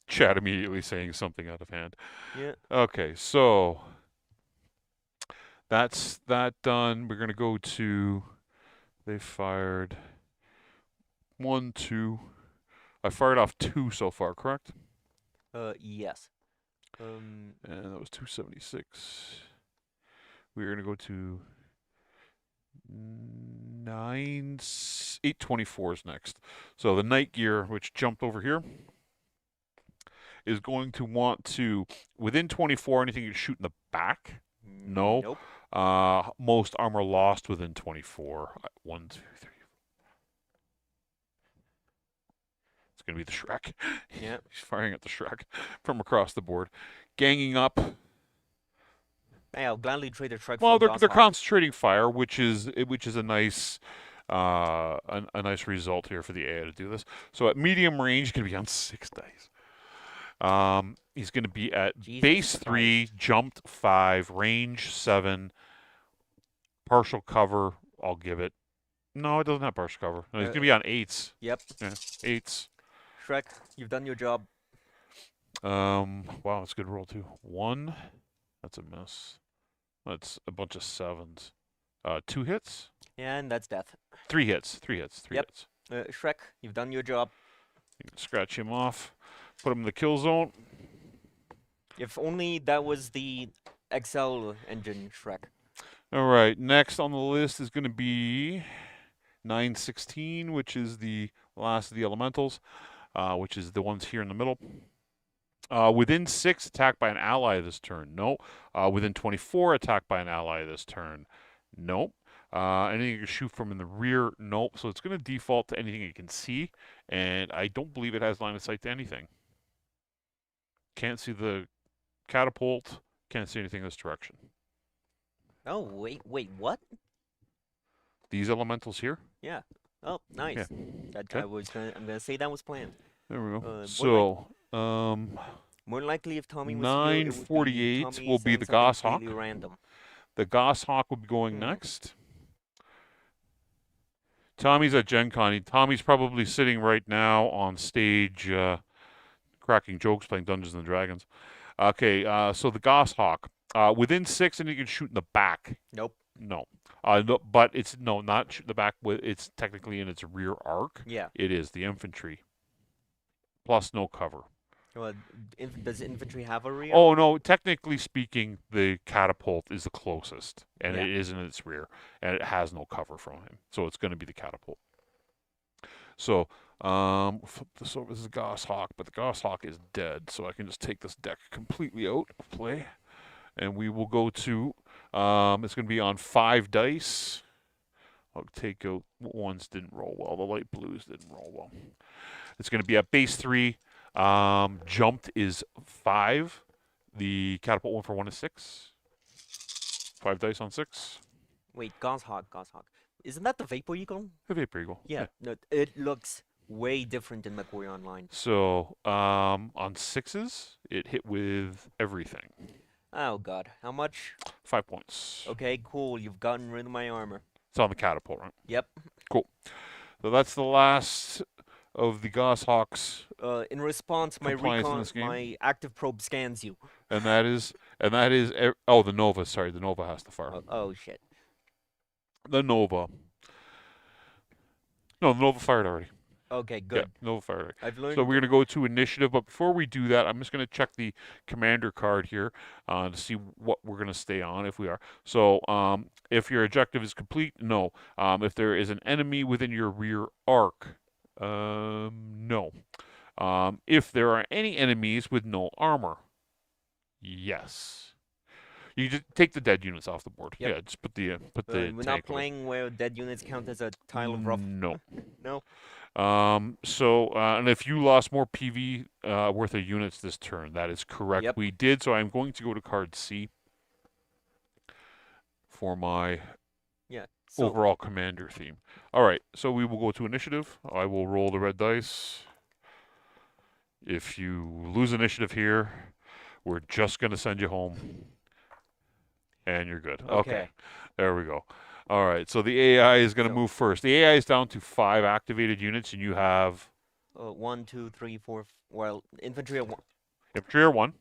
Chad immediately saying something out of hand. Yeah. Okay, so that's that done. We're gonna go to. They fired 1, 2. I fired off 2 so far, correct? Yes. And that was 276. We're gonna go to 824s next. So the night gear, which jumped over here, is going to want to within 24. Anything you shoot in the back? No. Nope. Most armor lost within 24. 1, 2, 3. It's going to be the Shrek. Yeah. He's firing at the Shrek from across the board. Ganging up. Hey, I'll gladly trade a Shrek. Well, for they're concentrating fire, which is a nice a nice result here for the AI to do this. So at medium range, he's going to be on 6 dice. He's going to be at base 3, jumped 5, range 7, partial cover. I'll give it. No, it doesn't have partial cover. No, he's going to be on 8s. Yep. Yeah, 8s. Shrek, you've done your job. Wow, that's a good roll too. 1, that's a miss. That's a bunch of 7s. 2 hits. Yeah, and that's death. 3 hits. 3 hits. 3 Yep. hits. Shrek, you've done your job. You can scratch him off. Put him in the kill zone. If only that was the Excel engine, Shrek. All right. Next on the list is going to be 916, which is the last of the elementals, which is the ones here in the middle. Within 6, attacked by an ally this turn. No. Within 24, attacked by an ally this turn. No. Anything you can shoot from in the rear, nope. So it's going to default to anything you can see, and I don't believe it has line of sight to anything. Can't see the catapult. Can't see anything in this direction. Oh, wait, what? These elementals here. Yeah. Oh, Yeah. nice. That Okay. I'm gonna say that was planned. There we go. More So, more likely if Tommy was here, it would be 948 Tommy will be saying the something completely Goshawk. random. The Goshawk will be going Hmm. next. Tommy's at Gen Con. Tommy's probably sitting right now on stage, cracking jokes, playing Dungeons and Dragons. Okay, so the Goshawk. Within 6, and you can shoot in the back. Nope. No. No, but it's no, not shoot in the back. It's technically in its rear arc. Yeah. It is the infantry. Plus no cover. Well, does infantry have a rear? Oh no, technically speaking, the catapult is the closest, and Yeah. it is in its rear, and it has no cover from him, so it's going to be the catapult. So, flip this over. This is a Goshawk, but the Goshawk is dead, so I can just take this deck completely out of play, and we will go to. It's going to be on 5 dice. I'll take out ones didn't roll well. The light blues didn't roll well. It's going to be at base 3. Jumped is 5. The catapult went for 1 is 6. 5 dice on 6. Wait, Goshawk. Isn't that the Vapor Eagle? The Vapor Eagle. Yeah. No, it looks way different in McQuarrie Online. So on 6s, it hit with everything. Oh god, how much? 5 points. Okay, cool. You've gotten rid of my armor. It's on the catapult, right? Yep. Cool. So that's the last of the Goshawks. In response, my Compliance in recon, this game. my active probe scans you. And that is oh, the Nova. Sorry, the Nova has to fire. Oh shit. The Nova. No, the Nova fired already. Okay, Yeah, good. Nova fired already. I've learned. So we're going to go to initiative, but before we do that, I'm just going to check the commander card here to see what we're going to stay on if we are. So if your objective is complete, no. If there is an enemy within your rear arc, no. If there are any enemies with no armor, yes. You just take the dead units off the board. Yep. Yeah, just put the We're not tank playing where dead units count as a tile of rough. No. No. And if you lost more PV worth of units this turn, that is correct. Yep. We did. So I'm going to go to card C for my overall commander theme. All right. So we will go to initiative. I will roll the red dice. If you lose initiative here, we're just going to send you home. And you're good. Okay. There we go. All right. So the AI is going to move first. The AI is down to 5 activated units, and you have 1, 2, 3, 4. Well, infantry at 1. Infantry are 1.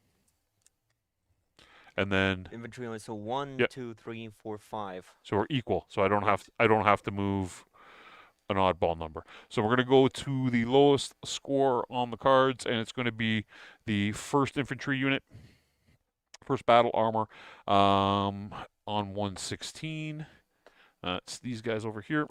And then Infantry only. So 1, Yep. 2, 3, 4, 5. So we're equal. So I don't have to move an oddball number. So we're going to go to the lowest score on the cards, and it's going to be the first infantry unit, first battle armor, on 116. It's these guys over here.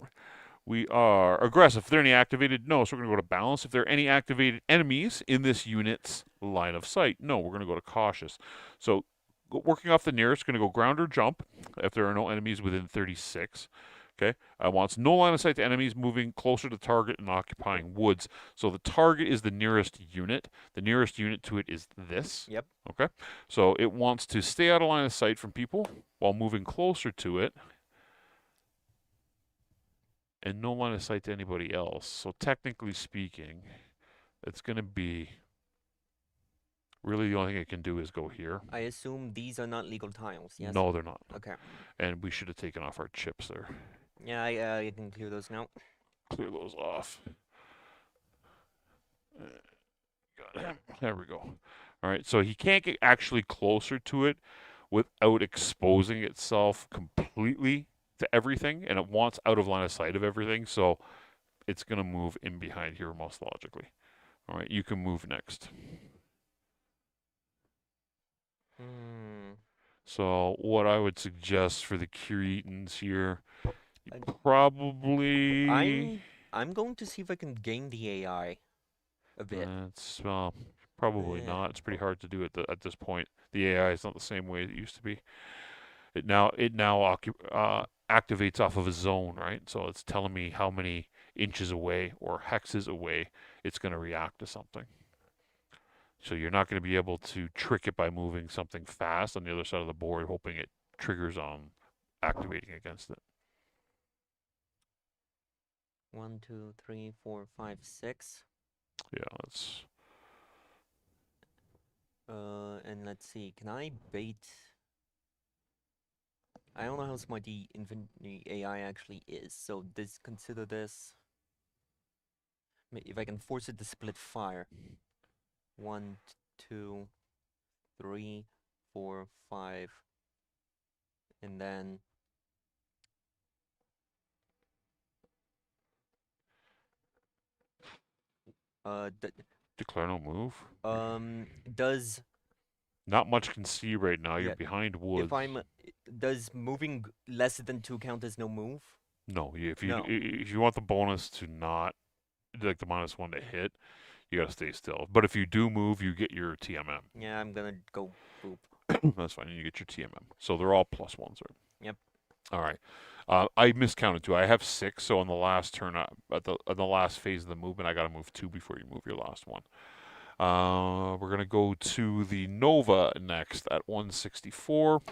We are aggressive. If there are any activated, no. So we're going to go to balance. If there are any activated enemies in this unit's line of sight, no. We're going to go to cautious. So working off the nearest, going to go ground or jump if there are no enemies within 36. Okay. I wants no line of sight to enemies moving closer to target and occupying woods. So the target is the nearest unit. The nearest unit to it is this. Yep. Okay. So it wants to stay out of line of sight from people while moving closer to it. And no line of sight to anybody else. So technically speaking, it's going to be really the only thing it can do is go here. I assume these are not legal tiles. Yes. No, they're not. Okay. And we should have taken off our chips there. Yeah, I can clear those now. Clear those off. There we go. All right, so he can't get actually closer to it without exposing itself completely to everything, and it wants out of line of sight of everything, so it's going to move in behind here most logically. All right, you can move next. So what I would suggest for the Cretans here, probably... I'm going to see if I can game the AI a bit. It's probably not. It's pretty hard to do at this point. The AI is not the same way it used to be. It now activates off of a zone, right? So it's telling me how many inches away or hexes away it's going to react to something. So you're not going to be able to trick it by moving something fast on the other side of the board, hoping it triggers on activating against it. 1, 2, 3, 4, 5, 6. Yeah, that's And let's see. Can I bait? I don't know how smart the infantry AI actually is. So consider this. If I can force it to split fire. 1, 2, 3, 4, 5, and then declare no move. does Not much can see right now. You're yeah, behind if woods. does moving less than 2 count as no move? No, No. if you want the bonus to not like the -1 to hit, you gotta stay still. But if you do move, you get your TMM. Yeah, I'm gonna go boop. That's fine. You get your TMM. So they're all +1s, right? Yep. All right. I miscounted too. I have 6, so on the last turn, at the last phase of the movement, I got to move 2 before you move your last one. We're gonna go to the Nova next at 164.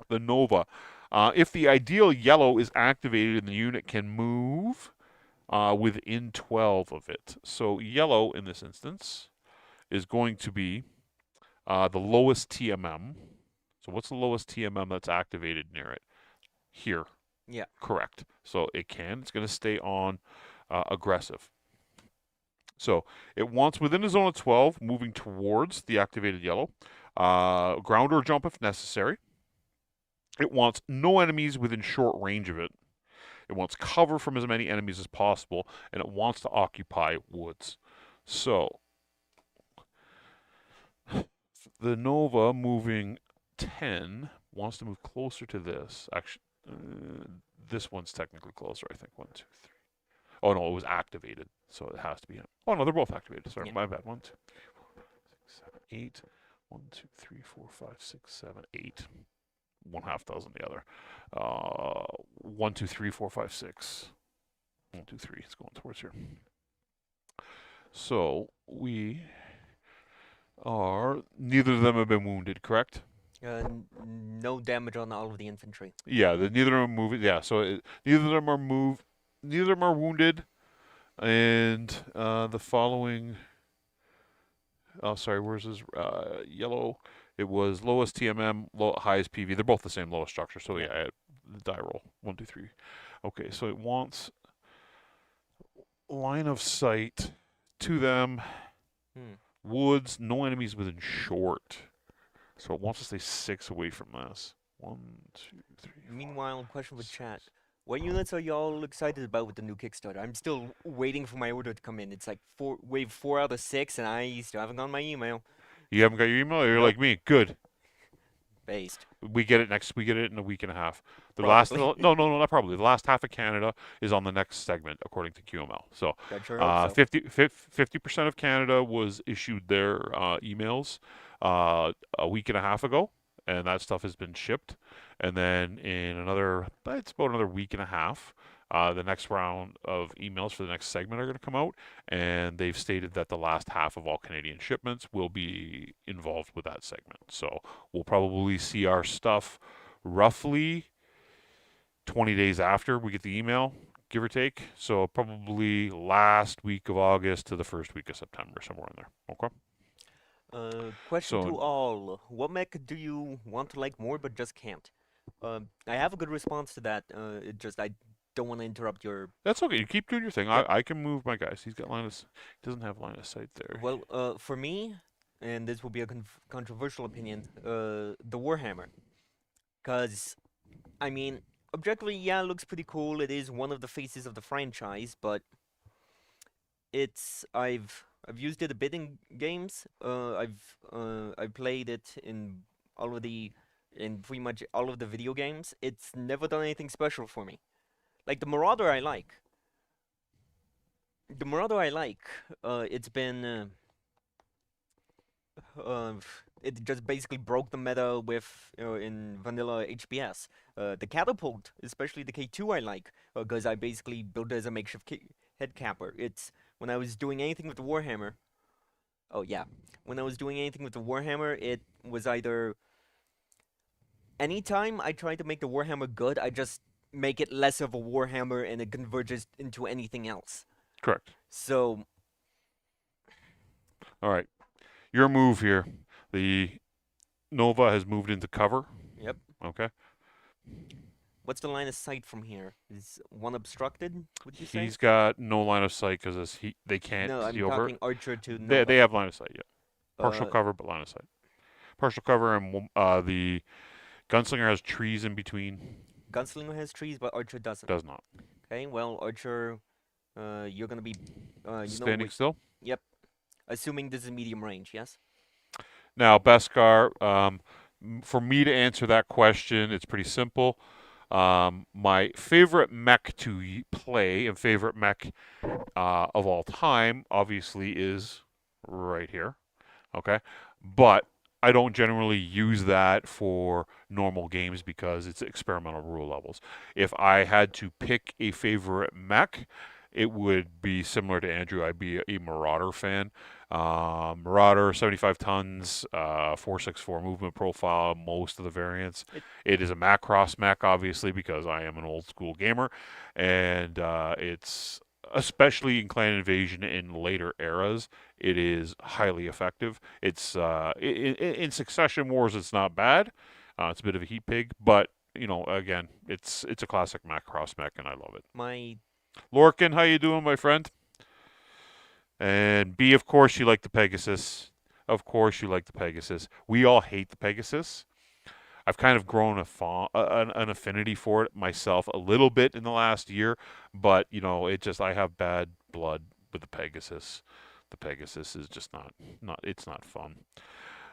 The Nova. If the ideal yellow is activated, the unit can move within 12 of it. So yellow in this instance is going to be the lowest TMM. So what's the lowest TMM that's activated near it? Here. Yeah. Correct. So it's going to stay on aggressive. So it wants within a zone of 12, moving towards the activated yellow. Ground or jump if necessary. It wants no enemies within short range of it. It wants cover from as many enemies as possible, and it wants to occupy woods. So the Nova moving 10 wants to move closer to this. Actually, this one's technically closer, I think. 1, 2, 3. Oh no, it was activated, so it has to be. Oh no, they're both activated. Sorry, Yeah. my bad. 1, 2, 3, 4, 5, 6, 7, 8. 1, 2, 3, 4, 5, 6, 7, 8. 1/2 dozen the other. 1, 2, 3, 4, 5, 6. 1, 2, 3. It's going towards here. So we are. Neither of them have been wounded, correct? No damage on all of the infantry. Yeah, neither of them are moving. Yeah, so neither of them are moved. Neither of them are wounded, and the following. Oh, sorry. Where's his yellow? It was lowest TMM, highest PV. They're both the same lowest structure. So yeah, die roll 1, 2, 3. Okay, so it wants line of sight to them. Woods, no enemies within short. So it wants to stay 6 away from this. 1, 2, 3. Meanwhile, question for chat. What units are y'all excited about with the new Kickstarter? I'm still waiting for my order to come in. It's like wave 4 out of 6, and I still haven't gotten my email. You haven't got your email? You're Nope. like me. Good. Based. We get it next. We get it in a week and a half. The Probably. last no, not probably. The last half of Canada is on the next segment, according to QML. So, I sure hope so. 50% of Canada was issued their emails a week and a half ago, and that stuff has been shipped. And then in it's about another week and a half. The next round of emails for the next segment are going to come out, and they've stated that the last half of all Canadian shipments will be involved with that segment. So we'll probably see our stuff roughly 20 days after we get the email, give or take. So probably last week of August to the first week of September, somewhere in there. Okay. Question So- to all. What mech do you want to like more but just can't? I have a good response to that. I don't want to interrupt your. That's okay. You keep doing your thing. Yep. I can move my guys. He doesn't have line of sight there. Well, for me, and this will be a controversial opinion, the Warhammer. Because, I mean, objectively, yeah, it looks pretty cool. It is one of the faces of the franchise, but I've used it a bit in games. I've played it in pretty much all of the video games. It's never done anything special for me. Like the Marauder, I like. The Marauder, I like. It's been it just basically broke the meta with in vanilla HBS. The catapult, especially the K2, I like because I basically built it as a makeshift head capper. It's when I was doing anything with the Warhammer. Oh yeah, when I was doing anything with the Warhammer, it was either anytime I try to make the Warhammer good, I just make it less of a Warhammer and it converges into anything else. Correct. So, All right. Your move here. The Nova has moved into cover. yep. Okay. What's the line of sight from here? Is one obstructed, would you say? He's got no line of sight because they can't No, I'm see over it. talking Archer to They Nova. have line of sight, yeah. Partial Uh, cover, but line of sight. Partial cover, and the Gunslinger has trees in between. Gunslinger has trees, but Archer doesn't. Does not. Okay, well, Archer, you're gonna be, Standing still. yep. Assuming this is medium range, yes? Now, Beskar, for me to answer that question, it's pretty simple. My favorite mech to play and favorite mech of all time, obviously, is right here. Okay, but I don't generally use that for normal games because it's experimental rule levels. If I had to pick a favorite mech, it would be similar to Andrew. I'd be a Marauder fan. Marauder, 75 tons, 464 movement profile, most of the variants. It is a Macross mech, obviously, because I am an old school gamer, and it's especially in Clan Invasion in later eras, it is highly effective. It's in Succession Wars, it's not bad. It's a bit of a heat pig, but again, it's a classic Macross mech, and I love it. My Lorcan, how you doing, my friend? And B, of course, you like the Pegasus. Of course, you like the Pegasus. We all hate the Pegasus. I've kind of grown an affinity for it myself a little bit in the last year, but I have bad blood with the Pegasus. The Pegasus is just not it's not fun.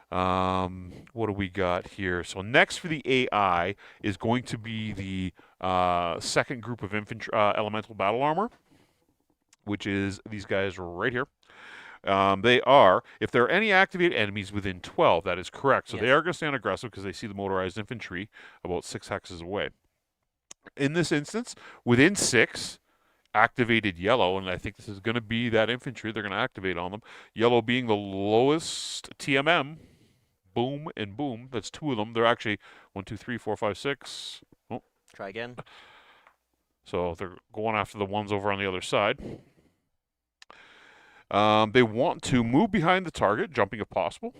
What do we got here? So next for the AI is going to be the second group of infantry elemental battle armor, which is these guys right here. They are, if there are any activated enemies within 12, that is correct. So they yes. are going to stand aggressive because they see the motorized infantry about 6 hexes away. In this instance, within 6, activated yellow, and I think this is going to be that infantry they're going to activate on them. Yellow being the lowest TMM. Boom and boom. That's 2 of them. They're actually 1, 2, 3, 4, 5, 6. Oh. Try again. So they're going after the ones over on the other side. They want to move behind the target, jumping if possible.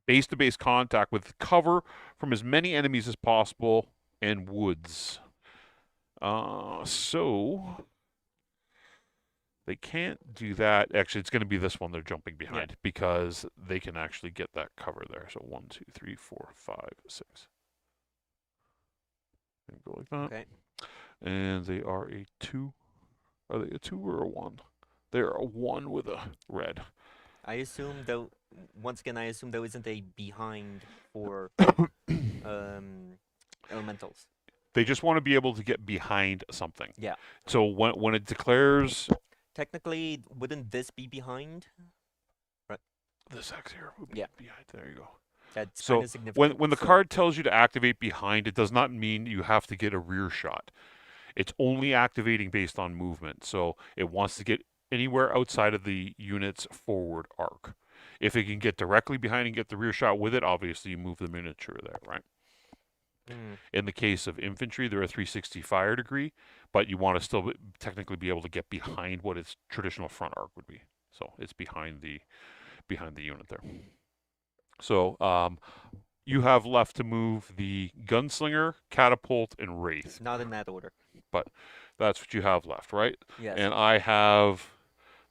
Base-to-base contact with cover from as many enemies as possible and woods. So they can't do that. Actually, it's going to be this one they're jumping behind because they can actually get that cover there. So 1, 2, 3, 4, 5, 6. And go like that. Okay. And they are a 2. Are they a 2 or a 1? They're a 1 with a red. I assume though. Once again, I assume there isn't a behind for elementals. They just want to be able to get behind something. Yeah. So when it declares, Technically, wouldn't this be behind? Right. this X here would be behind. There you go. That's So kind of significant. when the card tells you to activate behind, it does not mean you have to get a rear shot. It's only activating based on movement. So it wants to get anywhere outside of the unit's forward arc. If it can get directly behind and get the rear shot with it, obviously you move the miniature there, right? In the case of infantry, they're a 360 fire degree, but you want to still technically be able to get behind what its traditional front arc would be. So it's behind the unit there. So you have left to move the gunslinger, catapult, and wraith. Not in that order. But that's what you have left, right? Yes. And I have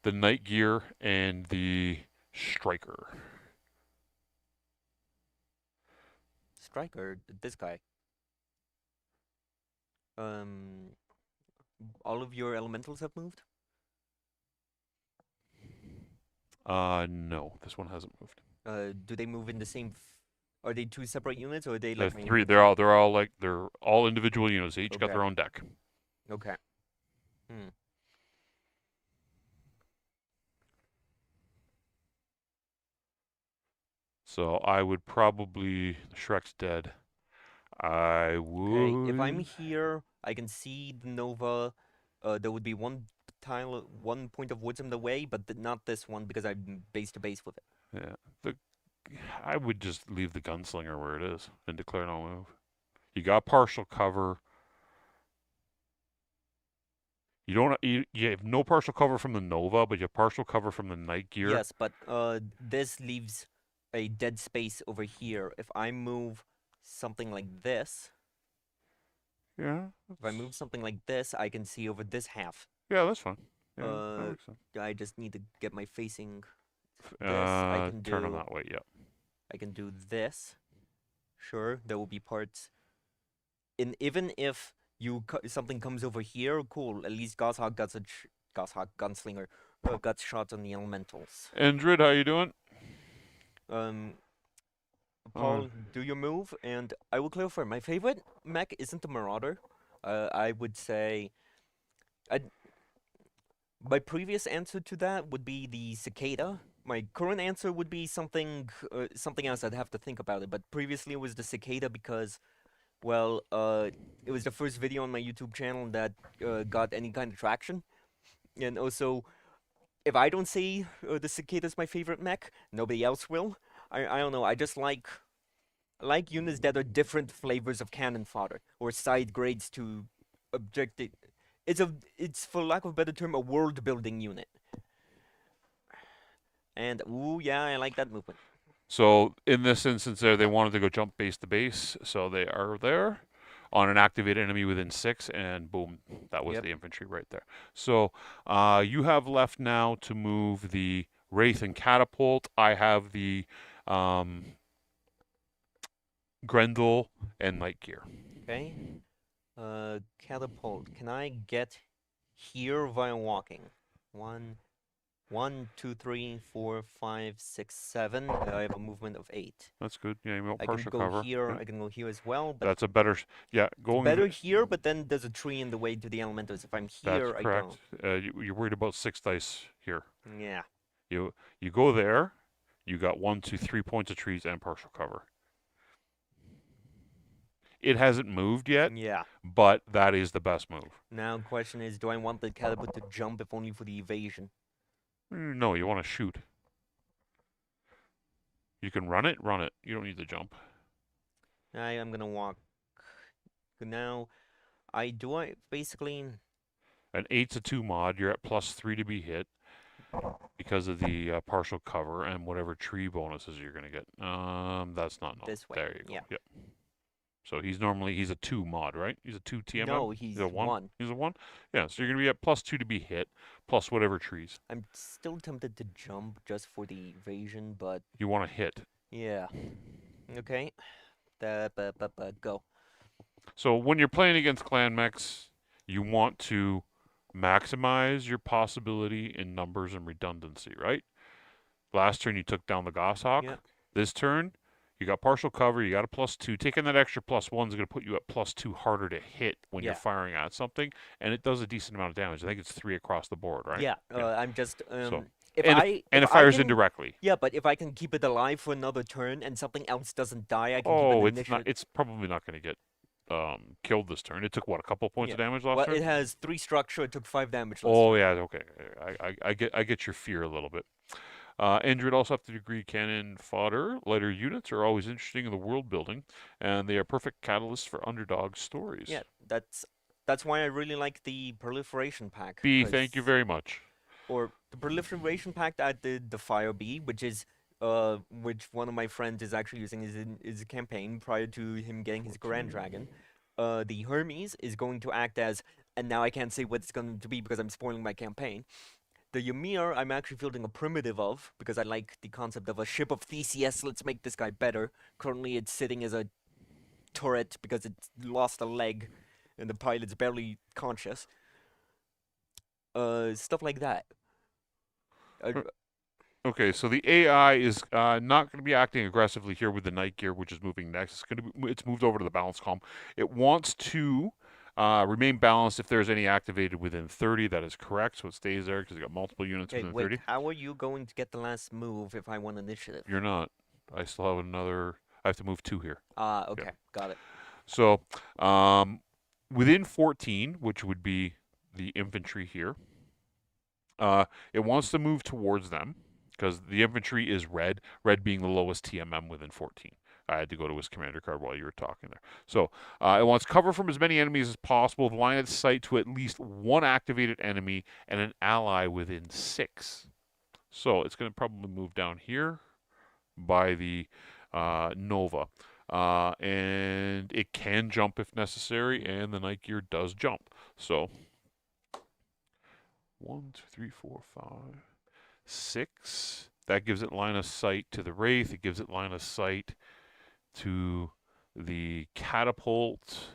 the night gear and the striker. Striker, this guy. All of your elementals have moved? No, this one hasn't moved. Do they move in the same? Are they 2 separate units, or are they They're like? three. They're all individual units. They each got Okay. their own deck. Okay. So I would probably Shrek's dead. I Okay, if I'm would. here, I can see the Nova. There would be one tile, 1 point of woods in the way, but not this one because I'm base to base with it. Yeah. The I would just leave the gunslinger where it is and declare no move. You got partial cover. You don't. You have no partial cover from the Nova, but you have partial cover from the Night Gear. Yes, but this leaves a dead space over here. If I move something like this, Yeah. if I move something like this, I can see over this half. Yeah, that's fine. Yeah, that Uh, works. I just need to get my facing this. Turn them that way. Yeah. I can do this. Sure, there will be parts. And even if something comes over here, cool. At least Goshawk got a Goshawk Gunslinger got shots on the elementals. Endrid, how you doing? Um, Uh, Paul, do your move, and I will clarify. My favorite mech isn't the Marauder. I would say, I my previous answer to that would be the Cicada. My current answer would be something else. I'd have to think about it. But previously it was the Cicada because, well, it was the first video on my YouTube channel that got any kind of traction, and also if I don't say the Cicada's my favorite mech, nobody else will. I don't know. I just like units that are different flavors of cannon fodder or side grades to objective. It's for lack of a better term a world building unit. And ooh yeah, I like that movement. so in this instance, there they wanted to go jump base to base, so they are there on an activated enemy within 6, and boom, that was Yep. the infantry right there. So you have left now to move the Wraith and Catapult. I have the Grendel and Night Gear. Okay. Catapult. Can I get here via walking? One, two, 3, 4, 5, 6, 7. I have a movement of 8. That's good. Yeah, you want I can partial go cover. here. Yeah. I can go here as well. But That's a better. Yeah, it's going. better here. But then there's a tree in the way to the elementals. If I'm That's here, I correct. don't. You're worried about 6 dice here. Yeah. You go there. You got 1, 2, 3 points of trees and partial cover. It hasn't moved yet, Yeah. but that is the best move. Now, question is, do I want the catapult to jump if only for the evasion? No, you want to shoot. You can run it. Run it. You don't need to jump. I am gonna walk. Now, I basically. An 8's a 2 mod. You're at +3 to be hit because of the partial cover and whatever tree bonuses you're gonna get. That's not no. This way. There you go. Yeah. Yep. So he's a 2 mod, right? He's a 2 TMM. No, he's a 1. 1. He's a 1. Yeah. So you're gonna be at +2 to be hit, plus whatever trees I'm still tempted to jump just for the evasion, but you want to hit. yeah. Okay. Go. So when you're playing against clan mechs, you want to maximize your possibility in numbers and redundancy, right? Last turn you took down the Goshawk. Yeah. This turn you got partial cover. You got a +2. Taking that extra +1 is going to put you at +2 harder to hit when you're Yeah. firing at something, and it does a decent amount of damage. I think it's 3 across the board, right? Yeah. I'm just So if and I and if it I fires can, indirectly. Yeah, but if I can keep it alive for another turn and something else doesn't die, I can Oh, keep it it's initiative. not. It's probably not going to get killed this turn. It took what, a couple points of damage last Well, turn? it has 3 structure. It took 5 damage last Oh turn. yeah, okay. I get your fear a little bit. Android also have to degree cannon fodder. Lighter units are always interesting in the world building, and they are perfect catalysts for underdog stories. Yeah, that's why I really like the proliferation pack. B, thank you very much. Or the proliferation pack that did the Fire Bee, which one of my friends is actually using is a campaign prior to him getting his Grand Dragon. The Hermes is going to act as, and now I can't say what it's going to be because I'm spoiling my campaign. The Ymir, I'm actually fielding a primitive of because I like the concept of a ship of Theseus. Let's make this guy better. Currently, it's sitting as a turret because it's lost a leg, and the pilot's barely conscious. Stuff like that. Okay, so the AI is not going to be acting aggressively here with the Night Gear, which is moving next. It's moved over to the balance column. It wants to remain balanced if there's any activated within 30. That is correct, so it stays there because you got multiple units Okay, within wait. 30. How are you going to get the last move if I want initiative? You're not. I still have another. I have to move 2 here. Okay, got it. So, um, within 14, which would be the infantry here, it wants to move towards them because the infantry is red, red being the lowest TMM within 14. I had to go to his commander card while you were talking there. So it wants cover from as many enemies as possible, with line of sight to at least one activated enemy and an ally within 6. So it's going to probably move down here by the Nova. And it can jump if necessary, and the Night Gear does jump. So 1, 2, 3, 4, 5, 6. That gives it line of sight to the Wraith. It gives it line of sight to the catapult.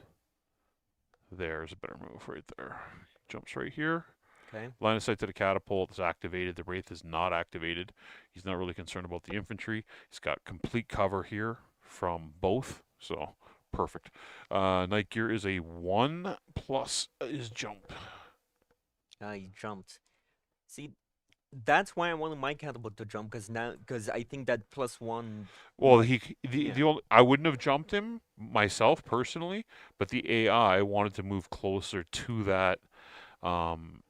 There's a better move right there. Jumps right here. Okay. Line of sight to the catapult is activated. The Wraith is not activated. He's not really concerned about the infantry. He's got complete cover here from both. So perfect. Night Gear is a 1 plus his jump. He jumped. See, that's why I wanted my catapult to jump, because I think that +1. Well, might- yeah. I wouldn't have jumped him myself personally, but the AI wanted to move closer to that um,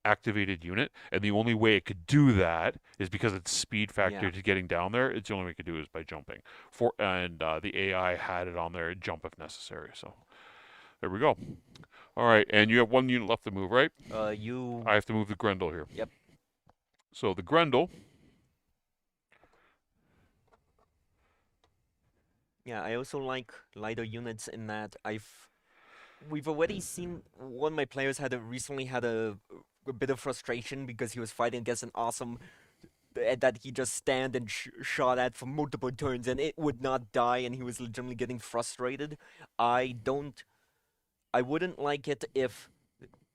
activated unit, and the only way it could do that is because its speed factor Yeah. to getting down there. It's the only way it could do is by jumping. The AI had it on there, jump if necessary. So there we go. All right, and you have 1 unit left to move, right? You. I have to move the Grendel here. Yep. So the Grendel. Yeah, I also like lighter units in that we've already seen one of my players recently had a bit of frustration because he was fighting against an awesome that he just stand and shot at for multiple turns and it would not die and he was legitimately getting frustrated. I don't I wouldn't like it if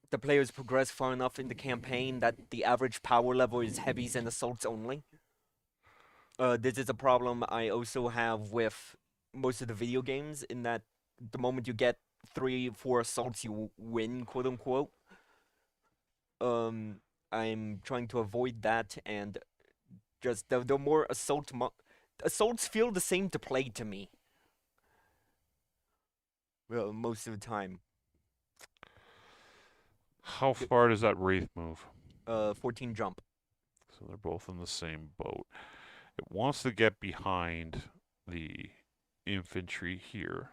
the players progress far enough in the campaign that the average power level is heavies and assaults only. This is a problem I also have with most of the video games in that the moment you get 3, 4 assaults, you win, quote unquote. I'm trying to avoid that, and just the more assaults feel the same to play to me. Well, most of the time. How far does that Wraith move? 14 jump. So they're both in the same boat. It wants to get behind the infantry here,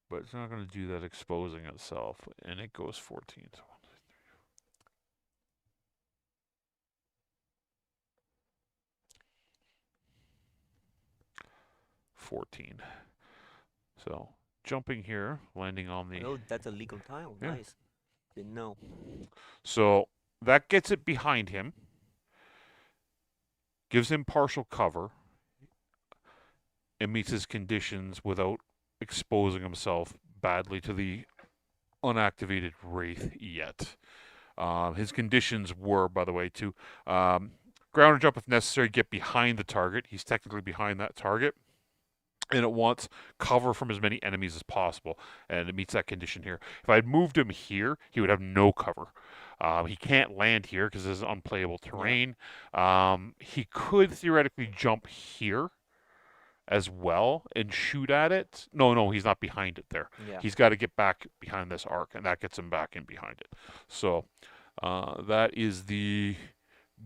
but it's not going to do that exposing itself, and it goes 14. So 14. So jumping here, landing on the. Oh, that's a legal tile. Yeah. Nice. Didn't know. So that gets it behind him, gives him partial cover, and meets his conditions without exposing himself badly to the unactivated Wraith yet. His conditions were, by the way, to ground jump if necessary, get behind the target. He's technically behind that target. And it wants cover from as many enemies as possible, and it meets that condition here. If I had moved him here, he would have no cover. He can't land here because this is unplayable terrain. He could theoretically jump here as well and shoot at it. No, he's not behind it there. Yeah. He's got to get back behind this arc, and that gets him back in behind it. So that is the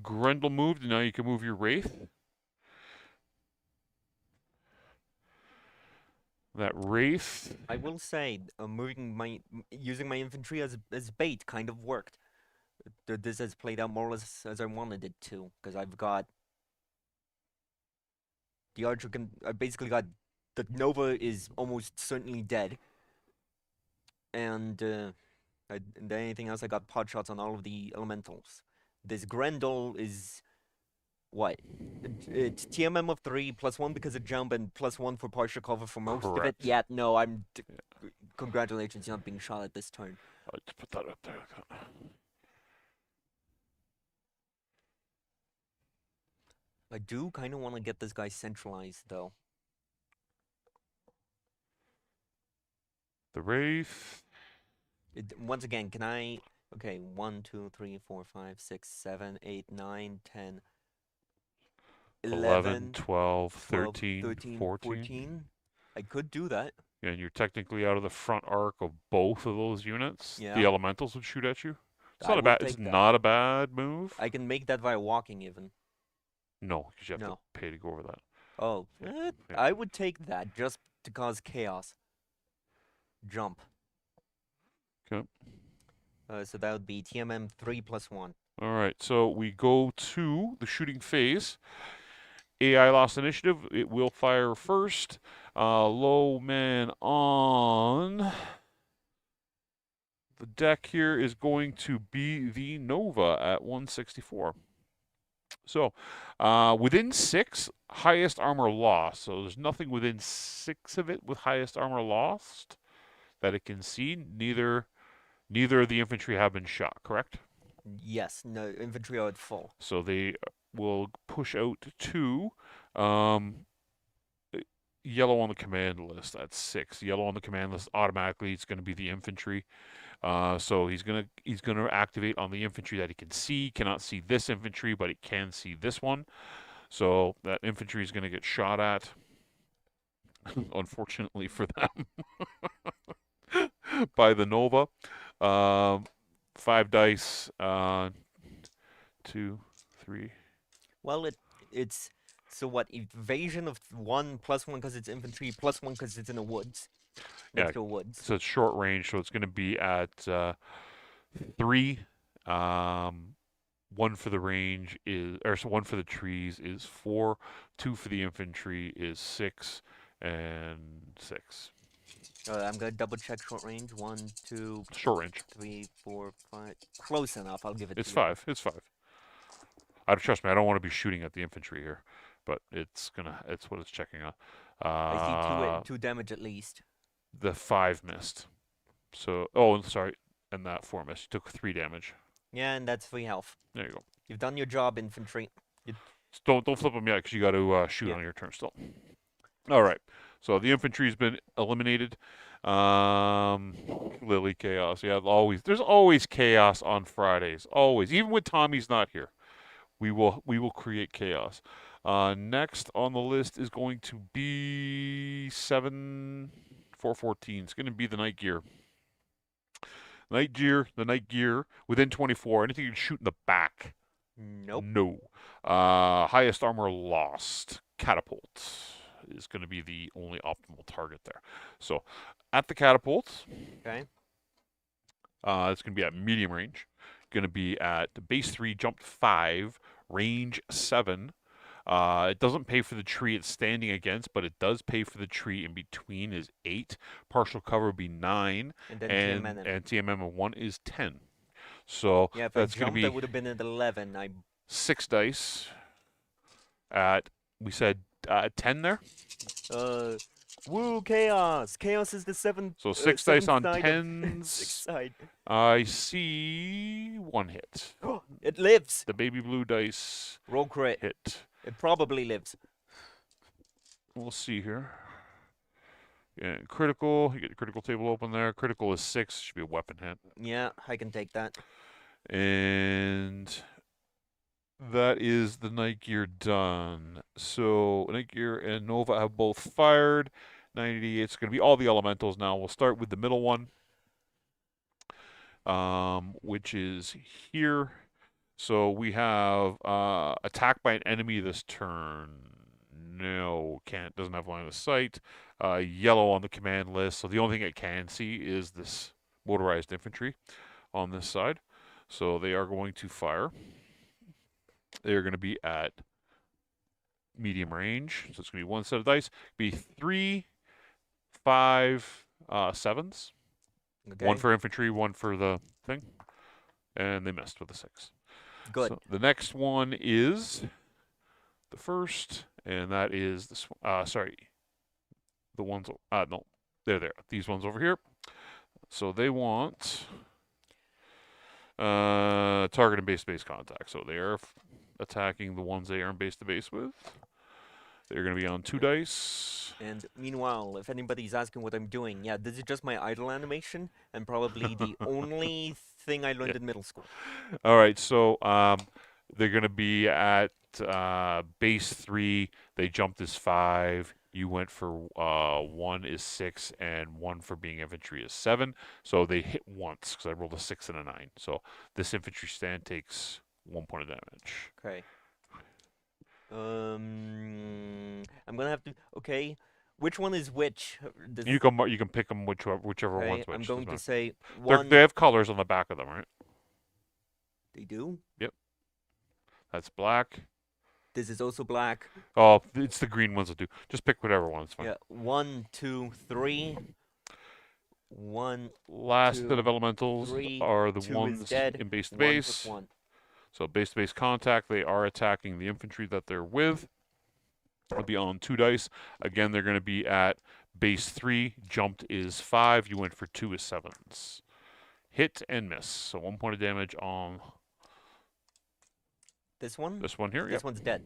Grendel moved. Now you can move your Wraith. That Wraith. I will say, using my infantry as bait kind of worked. This has played out more or less as I wanted it to, because I've got the archer I basically got the Nova is almost certainly dead, and anything else I got pot shots on all of the elementals. This Grendel is what? It's TMM of 3 +1 because of jump and +1 for partial cover for most of it. Correct. Yet no, congratulations, you're not being shot at this turn. I'll just put that up there. I do kind of want to get this guy centralized though. The Wraith. Once again, can I? Okay, 1, 2, 3, 4, 5, 6, 7, 8, 9, 10. 11, 11, 12, 12, 13, 13, 14. 14. I could do that. And you're technically out of the front arc of both of those units. The Yeah, elementals would shoot at you. It's I not a will bad. It's take that. not a bad move. I can make that via walking even. No, because you have to No. pay to go over that. Oh, Yeah, yeah. I would take that just to cause chaos. Jump. Okay. So that would be TMM 3 plus 1. All right. So we go to the shooting phase. AI lost initiative. It will fire first. Low man on the deck here is going to be the Nova at 164. So, within 6, highest armor lost. So there's nothing within 6 of it with highest armor lost that it can see. Neither of the infantry have been shot, correct? Yes, no, infantry are at full. So they will push out to um, yellow on the command list. That's 6. Yellow on the command list automatically. It's going to be the infantry. So he's gonna activate on the infantry that he can see. Cannot see this infantry, but he can see this one. So that infantry is gonna get shot at. Unfortunately for them, by the Nova. 5 dice. 2, 3. Well, it's so what evasion of 1 plus 1 because it's infantry plus 1 because it's in the woods. Yeah, Next to a woods. so it's short range. So it's gonna be at 3. 1 for the range is, or so 1 for the trees is 4. 2 for the infantry is 6, and 6. I'm gonna double check short range. 1, 2, Short range. 3, 4, 5. Close enough. I'll give it It's to you. 5. It's 5. Trust me, I don't want to be shooting at the infantry here, but it's what it's checking on. I see 2 damage at least. The 5 missed. So, oh, sorry, and that 4 missed. You took 3 damage. Yeah, and that's 3 health. There you go. You've done your job, infantry. Just don't flip them yet, because you got to shoot Yeah. on your turn still. All right. So the infantry's been eliminated. Lily chaos. Yeah, there's always chaos on Fridays. Always, even when Tommy's not here, we will create chaos. Next on the list is going to be 7-4-14. It's going to be the night gear. The night gear within 24. Anything you can shoot in the back. Nope. No. Highest armor lost. Catapult is going to be the only optimal target there. So, at the catapult, Okay. it's going to be at medium range. Going to be at base 3, jump 5, range 7. It doesn't pay for the tree it's standing against, but it does pay for the tree in between is 8. Partial cover would be 9, And then and TMM. TMM of 1 is 10. So Yeah, if that's I going to jumped, be that would have been at 11. 6 dice at, we said 10 there. Woo, chaos! Chaos is the 7th. So 6 dice on side of- 10s. side. I see 1 hit. It lives. The baby blue dice Roll crit. hit. It probably lives. We'll see here. Yeah, critical. You get the critical table open there. Critical is 6. Should be a weapon hit. Yeah, I can take that. And that is the night gear done. So night gear and Nova have both fired. 98. It's going to be all the elementals now. We'll start with the middle one, which is here. So we have attack by an enemy this turn. No, can't. Doesn't have line of sight. Yellow on the command list. So the only thing it can see is this motorized infantry on this side. So they are going to fire. They're going to be at medium range. So it's going to be 1 set of dice. Be 3, 5, 7s. Okay. 1 for infantry, 1 for the thing. And they missed with a 6. Good. So the next one is the first, and that is this. Sorry, the ones. No, they're there. These ones over here. So they want target and base-to-base contact. So they are attacking the ones they are in base-to-base with. They're going to be on 2 dice. And meanwhile, if anybody's asking what I'm doing, yeah, this is just my idle animation and probably the only thing I learned in middle school. All right, so they're going to be at base 3, they jumped is 5. You went for 1 is 6, and 1 for being infantry is 7. So they hit once because I rolled a 6 and a 9. So this infantry stand takes 1 point of damage. Okay. I'm gonna have to. Okay, which one is which? This. You can pick them whichever Okay, one's which. I'm going to matter. say They one. have colors on the back of them, right? They do. Yep. That's black. This is also black. Oh, it's the green ones that do. Just pick whatever one. It's fine. Yeah. 1, 2, 3. 1, Last 2, set of elementals 3. are the 2 is ones dead. in base to 1 base. plus 1. So base to base contact, they are attacking the infantry that they're with. It'll be on 2 dice. Again, they're going to be at base 3. Jumped is 5. You went for 2 is 7s. Hit and miss. So 1 point of damage on This one. this one here. This one's dead.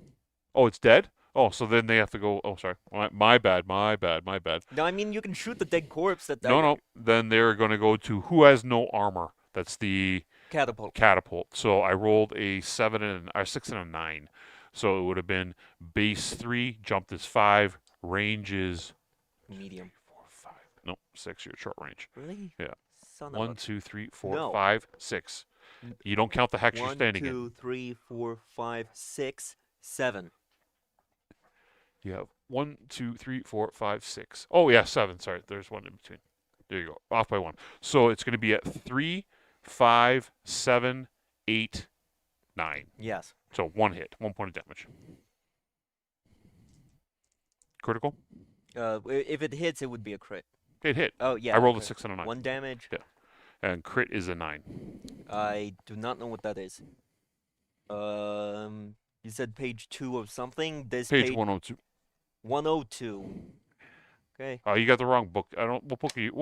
Oh, it's dead? Oh, so then they have to go. Oh, sorry. My bad. My bad. My bad. No, I mean you can shoot the dead corpse. No. Then they're going to go to who has no armor. That's the Catapult. catapult. So I rolled a 6 and a 9. So it would have been base 3, jumped is 5, range is Medium. 3, 4, 5. No, 6. You're short range. Really? Yeah. Son 1, of 2, 3, 4, No. 5, 6. You don't count the hex you're 1, standing in. 2, 3, 4, 5, 6, 7. You have 1, 2, 3, 4, 5, 6. Oh yeah, 7. Sorry, there's one in between. There you go. Off by 1. So it's going to be at 3, 5, 7, 8, 9. Yes. So 1 hit, 1 point of damage. Critical? If it hits, it would be a crit. It hit. Oh yeah. I rolled a crit. 6 and a 9. 1 damage. Yeah. And crit is a 9. I do not know what that is. You said page 2 of something. This Page 102. 102. Okay. Oh, you got the wrong book. I don't. What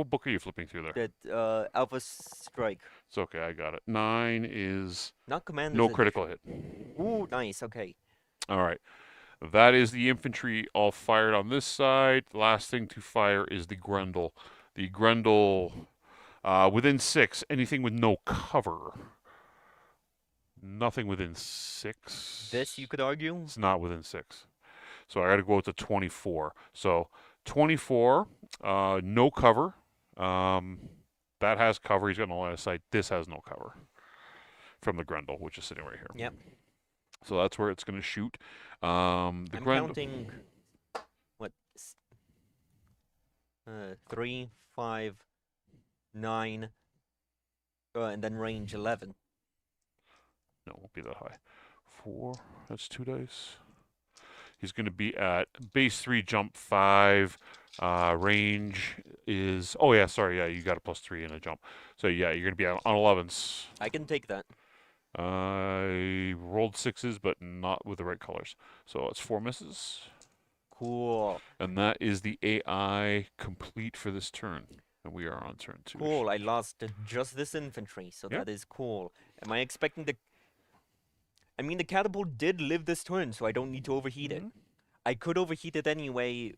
book are you flipping through there? That Alpha Strike. It's okay. I got it. 9 is Not Commander's no Edition. critical hit. Ooh, nice. Okay. All right. That is the infantry all fired on this side. The last thing to fire is the Grendel. The Grendel, within 6, anything with no cover. Nothing within 6. This you could argue. It's not within 6. So I got to go to 24. So 24, no cover. That has cover. He's got no line of sight. This has no cover from the Grendel, which is sitting right here. Yep. So that's where it's going to shoot. I'm counting. What? 3, 5, 9, and then range 11. No, it won't be that high. 4. That's 2 dice. He's going to be at base 3, jump 5. Range is. Oh yeah, sorry. Yeah, you got a +3 in a jump. So yeah, you're going to be on 11s. I can take that. I rolled 6s, but not with the right colors. So it's 4 misses. Cool. And that is the AI complete for this turn. And we are on turn 2. Cool. I lost just this infantry, so Yep. that is cool. Am I expecting the? I mean, the catapult did live this turn, so I don't need to overheat it. I could overheat it anyway.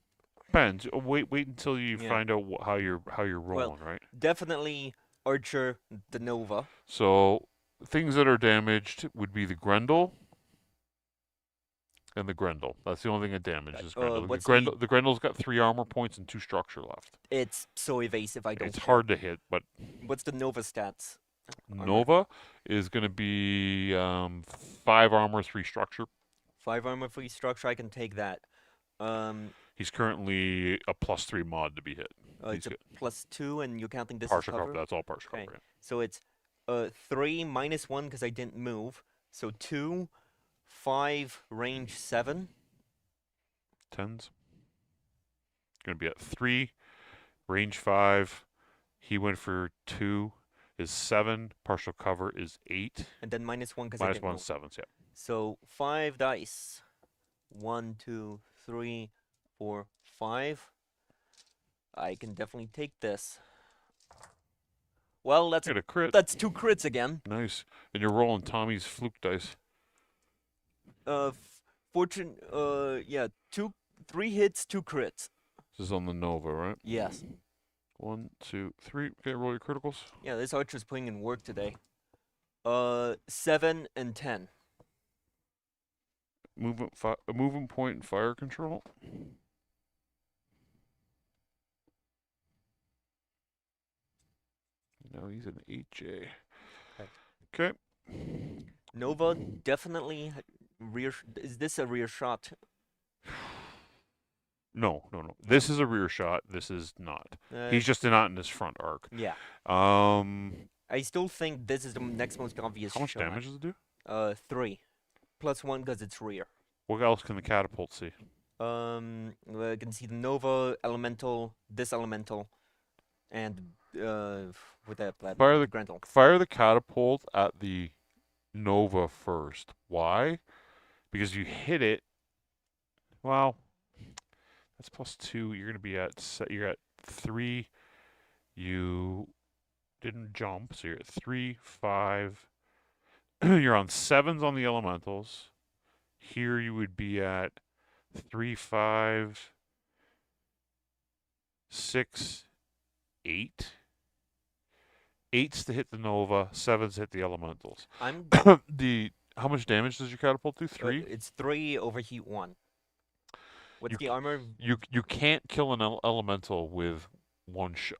Depends. Wait until you Yeah. find out how you're rolling, right? Definitely Archer, the Nova. So things that are damaged would be the Grendel and the Grendel. That's the only thing that damaged is Grendel. what's The Grendel's got 3 armor points and 2 structure left. It's so evasive. I don't. It's care. hard to hit, but What's the Nova stats? Armor. Nova is going to be 5 armor, 3 structure. 5 armor, 3 structure. I can take that. He's currently a +3 mod to be hit. It's a +2, and you're counting this as Partial cover. cover. That's all partial Okay. cover. So it's 3 minus 1 because I didn't move. So 2, 5, range 7. 10s. Going to be at 3, range 5. He went for 2. Is 7. Partial cover is 8. And then minus 1 because I Minus didn't 1 move. 7s. Yeah. So 5 dice. 1, 2, 3, 4, 5. I can definitely take this. Well, that's Get a crit. that's 2 crits again. Nice. And you're rolling Tommy's fluke dice. Fortune. Yeah, 3 hits, 2 crits. This is on the Nova, right? Yes. 1, 2, 3. Okay, roll your criticals. Yeah, this archer's putting in work today. 7 and 10. movement point and fire control. No, he's an 8J. Okay. Okay. Nova definitely rear. Is this a rear shot? No. This is a rear shot. This is not. He's just not in his front arc. Yeah. Um, I still think this is the next most obvious how much shot. damage does it do? 3. +1 because it's rear. What else can the catapult see? I can see the Nova, Elemental, this Elemental, and with that Grantal. Fire the catapult at the Nova first. Why? Because you hit it. Well, that's +2. You're gonna be you're at 3. You didn't jump, so you're at 3, 5. You're on 7s on the elementals. Here you would be at 3, 5, 6, 8. 8's to hit the Nova, 7's to hit the elementals. How much damage does your catapult do? 3? It's 3 overheat 1. What's the armor? You can't kill an elemental with one shot.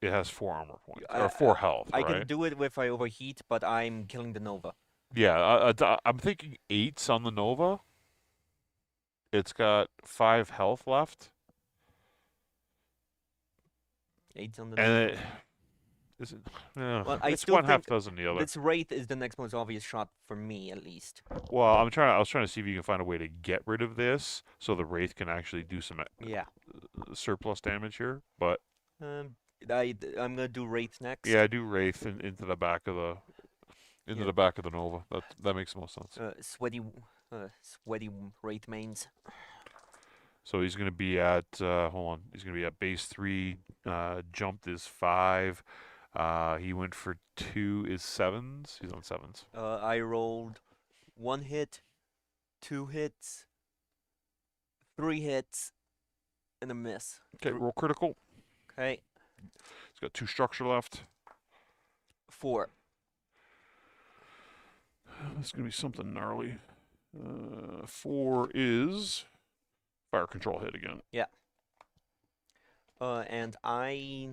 It has 4 armor points or 4 health. I right? can do it if I overheat, but I'm killing the Nova. Yeah, I'm thinking 8's on the Nova. It's got 5 health left. 8's on the and Nova. Is it? Yeah, well, I it's still one half think dozen the other. This Wraith is the next most obvious shot for me, at least. Well, I was trying to see if you can find a way to get rid of this so the Wraith can actually do some surplus damage here. But I'm gonna do Wraith next. Yeah, do Wraith into the back of the back of the Nova. That makes the most sense. Sweaty Wraith mains. So he's gonna be at hold on. He's gonna be at base 3. Jumped is 5. He went for 2 is 7s. He's on 7s. I rolled 1 hit, 2 hits, 3 hits, and a miss. Okay, roll critical. Okay. He's got 2 structure left. 4. This is gonna be something gnarly. 4 is fire control hit again. Yeah. And I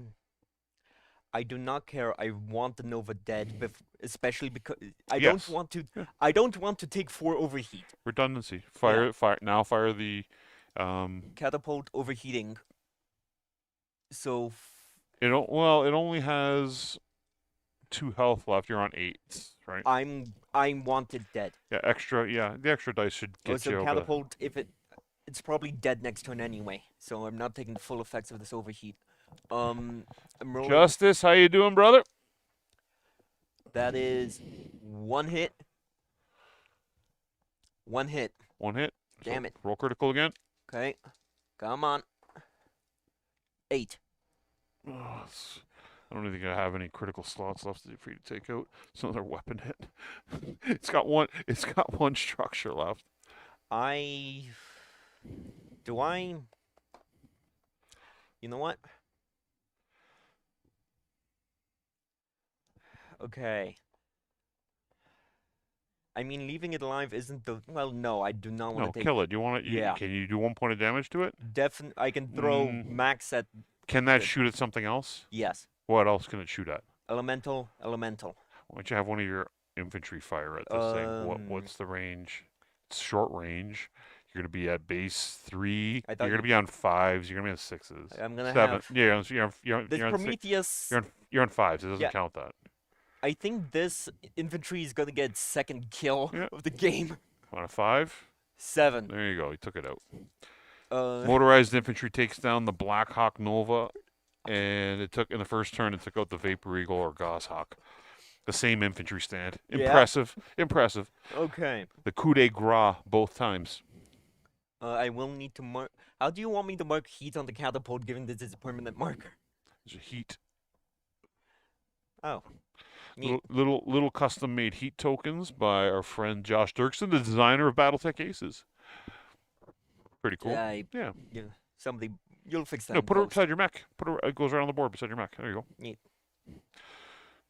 do not care. I want the Nova dead, especially because I don't want to. Yeah. I don't want to take 4 overheat. Redundancy. Fire. Now fire the catapult overheating. So. It only has 2 health left. You're on 8s, right? I'm wanted dead. Yeah, extra. Yeah, the extra dice should get you. So catapult, it's probably dead next turn anyway, so I'm not taking the full effects of this overheat. I'm rolling. Justice, how you doing, brother? That is 1 hit. 1 hit. 1 hit. Damn it. Roll critical again. Okay. Come on. 8. Oh, I don't think I have any critical slots left for you to take out. It's another weapon hit. It's got one structure left. You know what? Okay. I mean, leaving it alive isn't the... Well, no, I do not want to take... No, kill it. You want it? Yeah. Can you do 1 point of damage to it? I can throw max at... Can that shoot at something else? Yes. What else can it shoot at? Elemental. Why don't you have one of your infantry fire at this thing? What's the range? It's short range. You're gonna be at base 3. You're gonna be on 5s. You're gonna be on 6s. I'm gonna 7. have. Yeah, you're this on Prometheus. You're on 5s. It doesn't count that. I think this infantry is gonna get second kill of the game. On a 5. 7. There you go. You took it out. Motorized infantry takes down the Black Hawk Nova, and in the first turn it took out the Vapor Eagle or Goshawk. The same infantry stand. Impressive. Okay. The coup de grace both times. I will need to mark. How do you want me to mark heat on the catapult, given this is a permanent marker? There's a heat. Oh. Little custom-made heat tokens by our friend Josh Dirksen, the designer of Battletech ACES. Pretty cool. Yeah. Somebody, you'll fix that. No, put it beside your mech. It goes right on the board beside your mech. There you go. Neat.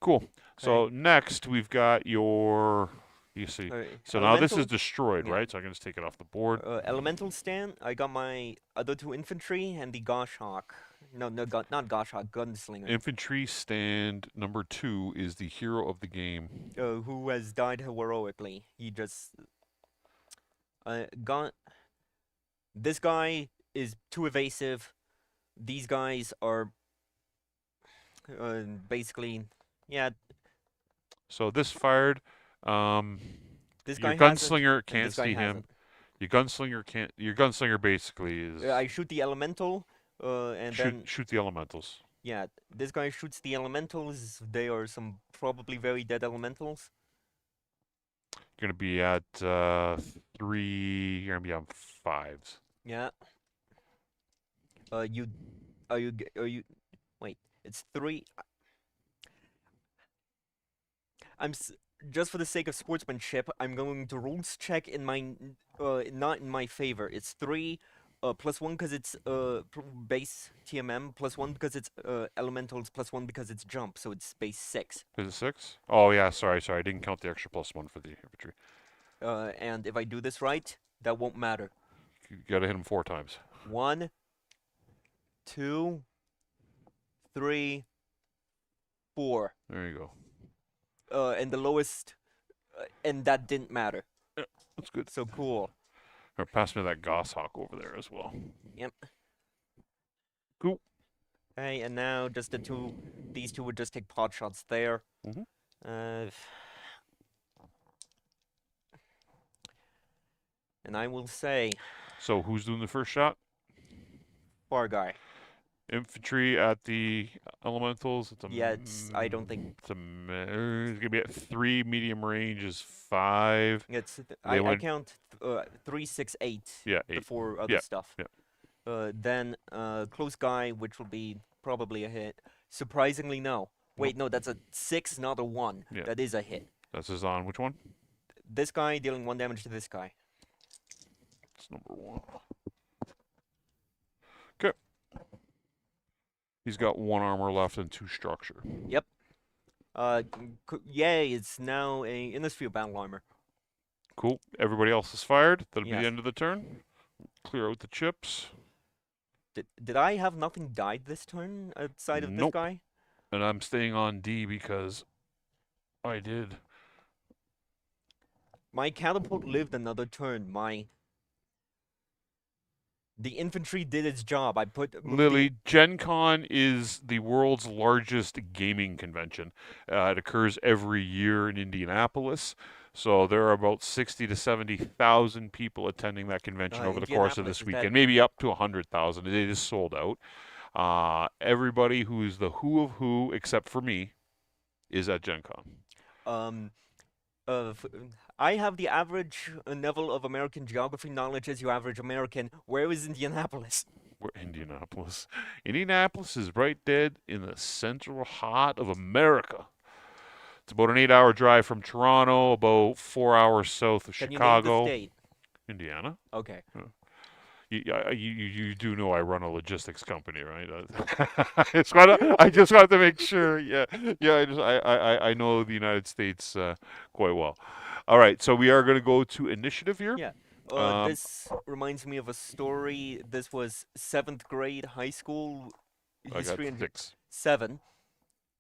Cool. Okay. So next we've got your You see. So now this is Elemental. destroyed, Yeah. right? So I can just take it off the board. Elemental stand. I got my other two infantry and the Goshawk. No, no, not Goshawk. Gunslinger. Infantry stand number 2 is the hero of the game. Who has died heroically. He just got. This guy is too evasive. These guys are basically, yeah. So this fired. Um, This your guy hasn't, gunslinger and can't this guy see him. hasn't. Your gunslinger can't. Your gunslinger basically is I shoot the elemental, and then shoot the elementals. yeah, this guy shoots the elementals. They are some probably very dead elementals. You're gonna be at 3. You're gonna be on 5s. Yeah. You are you? Wait, it's 3. I'm just for the sake of sportsmanship, I'm going to rules check in my not in my favor. It's 3 +1 because it's base TMM, +1 because it's elementals, +1 because it's jump, so it's base 6. Is it 6? Oh yeah, sorry. I didn't count the extra +1 for the infantry. And if I do this right, that won't matter. You gotta hit him 4 times. 1, 2, 3, 4. There you go. And the lowest, and that didn't matter. Yeah, that's good. So cool. Or pass me that Goshawk over there as well. Yep. Cool. Okay, and now just these two would just take pot shots there. Mhm. And I will say, So who's doing the first shot? far guy. Infantry at the elementals. Yeah, I don't think it's gonna be at 3. Medium range is 5. it's. They I went- count 3, 6, 8 Yeah, 8. before other Yeah, stuff. yeah. Then close guy, which will be probably a hit. Surprisingly, no. Wait, no, that's a 6, not a 1. Yeah. That is a hit. This is on which one? This guy dealing 1 damage to this guy. It's number 1. Okay. He's got 1 armor left and 2 structure. Yep. Yay! It's now a Innisfield battle armor. Cool. Everybody else is fired. That'll be Yes. the end of the turn. Clear out the chips. Did I have nothing died this turn outside of this Nope. guy? And I'm staying on D because I did. My catapult lived another turn. The infantry did its job. I put Lily, Gen Con is the world's largest gaming convention. It occurs every year in Indianapolis. So there are about 60 to 70,000 people attending that convention over the course of Indianapolis, this is weekend, that- maybe up to 100,000. It is sold out. Everybody who is the who of who, except for me, is at Gen Con. I have the average level of American geography knowledge as your average American. Where is Indianapolis? We're Indianapolis. Indianapolis is right dead in the central heart of America. It's about an 8-hour drive from Toronto, about 4 hours south of Can Chicago. you name the state? Indiana. Okay. You do know I run a logistics company, right? I just want to make sure. Yeah. I know the United States quite well. All right, so we are going to go to initiative here. Yeah. Um, This reminds me of a story. This was 7th grade high school I got history and 6. 7.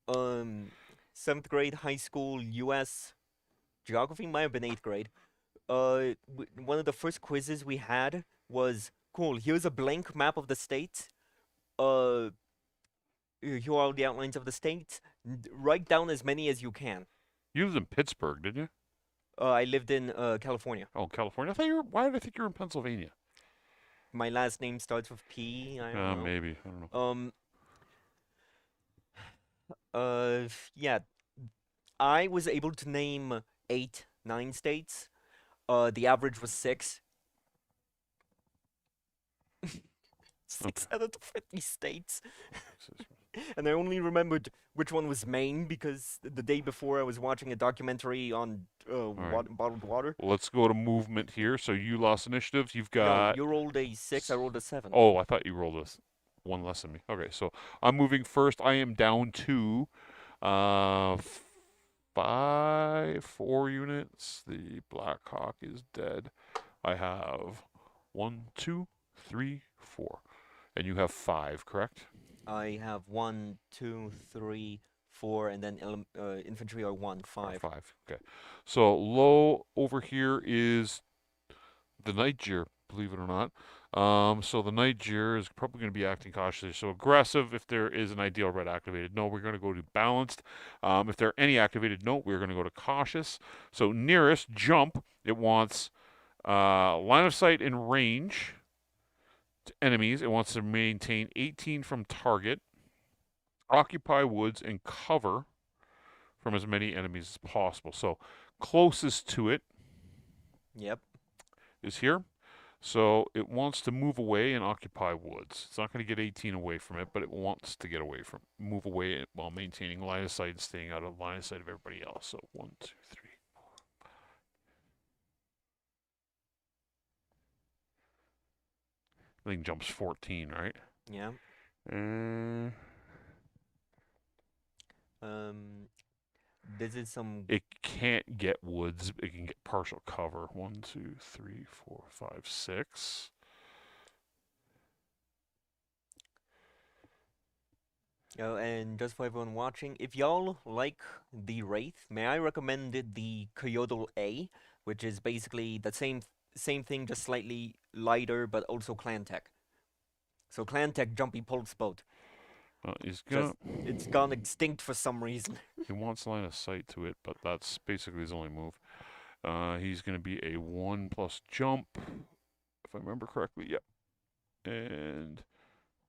7th grade high school U.S. geography might have been 8th grade. One of the first quizzes we had was cool. Here's a blank map of the state. Here are all the outlines of the state. Write down as many as you can. You lived in Pittsburgh, didn't you? I lived in California. Oh, California. Why did I think you were in Pennsylvania? My last name starts with P. I don't know. Maybe. I don't know. Yeah. I was able to name 8, 9 states. The average was 6. 6 out of the 50 states. And I only remembered which one was Maine because the day before I was watching a documentary on bottled water. Well, let's go to movement here. So you lost initiative. You've No, got. you rolled a 6, I rolled a 7. Oh, I thought you rolled one less than me. Okay, so I'm moving first. I am down to 5 4 units. The Black Hawk is dead. I have 1, 2, 3, 4. And you have 5, correct? I have 1, 2, 3, 4, and then infantry are 1, Or 5. 5. Okay. So low over here is the Niger, believe it or not. So the Niger is probably going to be acting cautiously. So aggressive if there is an ideal red activated. No, we're going to go to balanced. If there are any activated, no, we're going to go to cautious. So nearest, jump. It wants line of sight and range to enemies. It wants to maintain 18 from target. Occupy woods and cover from as many enemies as possible. So closest to it Yep. is here. So it wants to move away and occupy woods. It's not going to get 18 away from it, but it wants to get away from, move away while maintaining line of sight and staying out of line of sight of everybody else. So 1, 2, 3. I think jumps 14, right? Yeah. Uh, This is some. it can't get woods. It can get partial cover. 1, 2, 3, 4, 5, 6. And just for everyone watching, if y'all like the Wraith, may I recommend the Kyodal A, which is basically the same thing, just slightly lighter, but also clan tech. So clan tech jumpy pulse boat. He's Just gonna. it's gone extinct for some reason. He wants line of sight to it, but that's basically his only move. He's going to be a 1 plus jump, if I remember correctly. Yep. And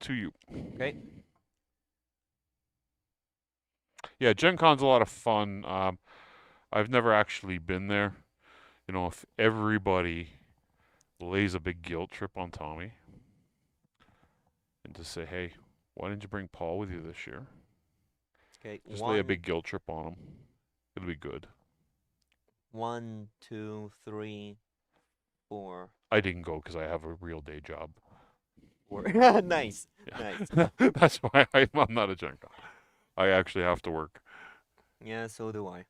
to you. Okay. Yeah, Gen Con's a lot of fun. I've never actually been there. You know, if everybody lays a big guilt trip on Tommy and to say, hey, why didn't you bring Paul with you this year? Okay. Just lay a big guilt trip on him. It'll be good. 1, 2, 3, 4. I didn't go because I have a real day job. 4. Nice. Nice. That's why I'm not a Gen Con. I actually have to work. Yeah, so do I.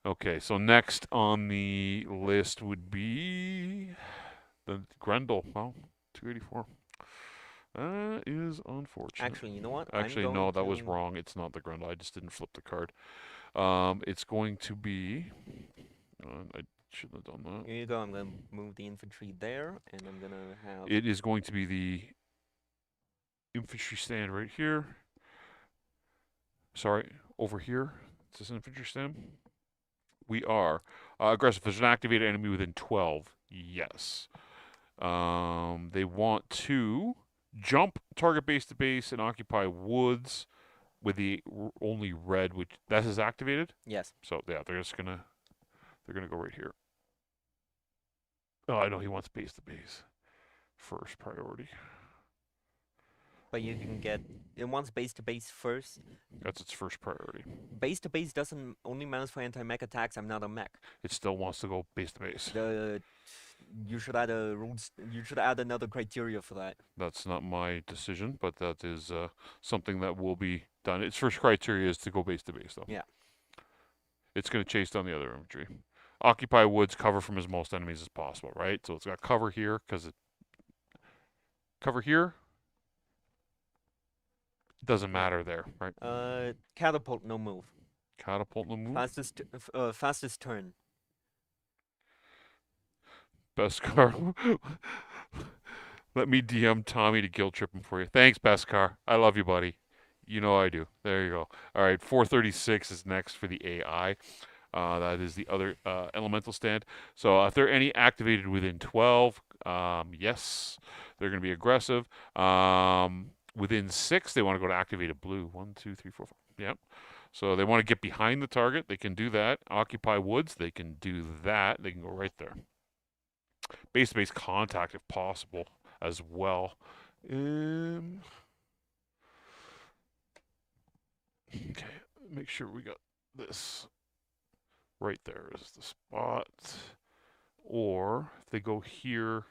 Okay, so next on the list would be the Grendel. Well, 284. That is unfortunate. Actually, you know what? Actually, I'm going no, that was to. wrong. It's not the Grendel. I just didn't flip the card. It's going to be. I shouldn't have done that. Here you go. I'm gonna move the infantry there, and I'm gonna have. It is going to be the infantry stand right here. Sorry, over here. Is this infantry stand? We are aggressive. There's an activated enemy within 12. Yes. They want to jump target base to base and occupy woods with the only red, which that is activated. Yes. So yeah, they're gonna go right here. Oh, I know he wants base to base first priority. But you can get. It wants base to base first. That's its first priority. Base to base doesn't only matters for anti-mech attacks. I'm not a mech. It still wants to go base to base. You should add a rules. You should add another criteria for that. That's not my decision, but that is something that will be done. Its first criteria is to go base to base, though. Yeah. It's going to chase down the other infantry. Occupy woods, cover from as most enemies as possible, right? So it's got cover here because it cover here doesn't matter there, right? Catapult no move. Catapult no move. Fastest turn. Beskar. Let me DM Tommy to guilt trip him for you. Thanks, Beskar. I love you, buddy. You know I do. There you go. All right, 436 is next for the AI. That is the other elemental stand. So if there are any activated within 12, yes, they're going to be aggressive. Within 6, they want to go to activated blue. 1, 2, 3, 4, 5. Yep. So they want to get behind the target. They can do that. Occupy woods. They can do that. They can go right there. Base-to-base contact if possible as well. Okay. Make sure we got this. Right there is the spot. Or if they go here,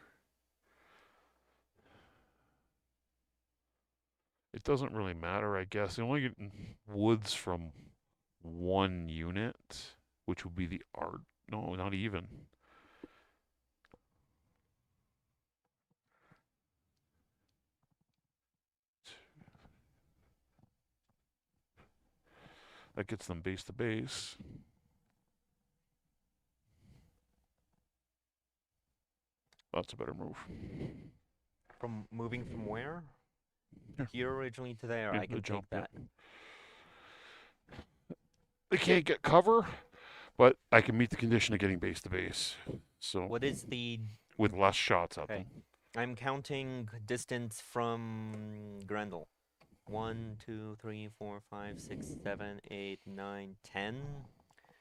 it doesn't really matter, I guess. They only get woods from 1 unit, which would be the art. No, not even. That gets them base to base. That's a better move. From moving from where? Here. Here originally to there. Yeah, I the can jump, take that. yep. They can't get cover, but I can meet the condition of getting base to base. So What is the... with less shots at Okay. them. I'm counting distance from Grendel. 1, 2, 3, 4, 5, 6, 7, 8, 9, 10.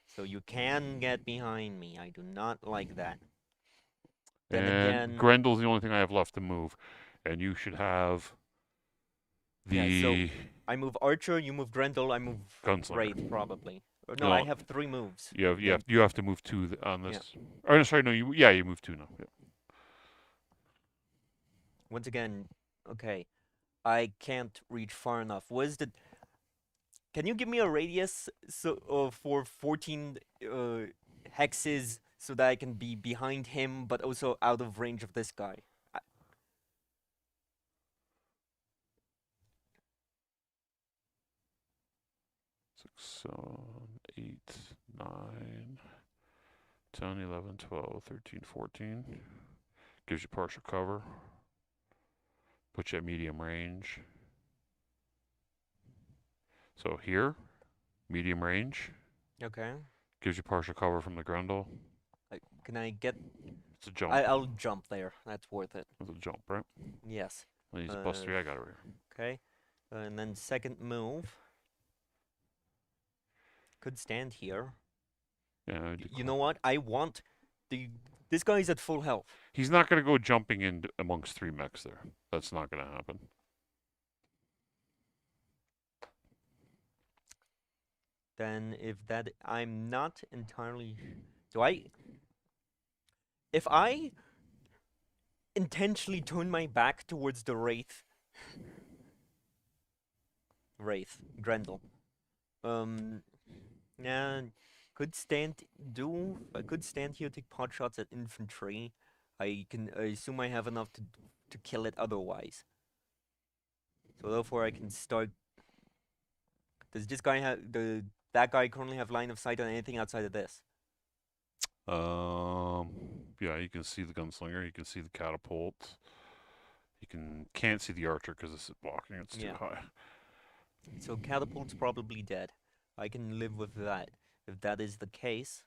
So you can get behind me. I do not like that. Then And again, Grendel's the only thing I have left to move. And you should have yeah, so the I move Archer, you move Grendel, I move gunslinger. Wraith, probably. Or no, I No, have 3 moves. you have to move 2 on Yeah. this. Or, sorry, no, you move 2 now. Yeah. Once again, okay, I can't reach far enough. What is the... Can you give me a radius for 14 hexes so that I can be behind him, but also out of range of this guy? 6, 7, 8, 9, 10, 11, 12, 13, 14. Gives you partial cover. Puts you at medium range. So here, medium range. Okay. Gives you partial cover from the Grendel. Can I get... It's a jump. I'll jump there. That's worth it. It's a jump, right? Yes. And he's a +3 I got over here. Okay. And then second move. Could stand here. Yeah, You know what? I want the... This guy's at full health. he's not going to go jumping in amongst 3 mechs there. That's not going to happen. Then if that... I'm not entirely... Do I... If I intentionally turn my back towards the Wraith... Grendel. Yeah, could stand... I could stand here, take pot shots at infantry. I assume I have enough to kill it otherwise. So therefore I can start... Does this guy have... That guy currently have line of sight on anything outside of this? Yeah, you can see the gunslinger. You can see the catapult. You can't see the archer because it's blocking. It's too high. So catapult's probably dead. I can live with that. If that is the case...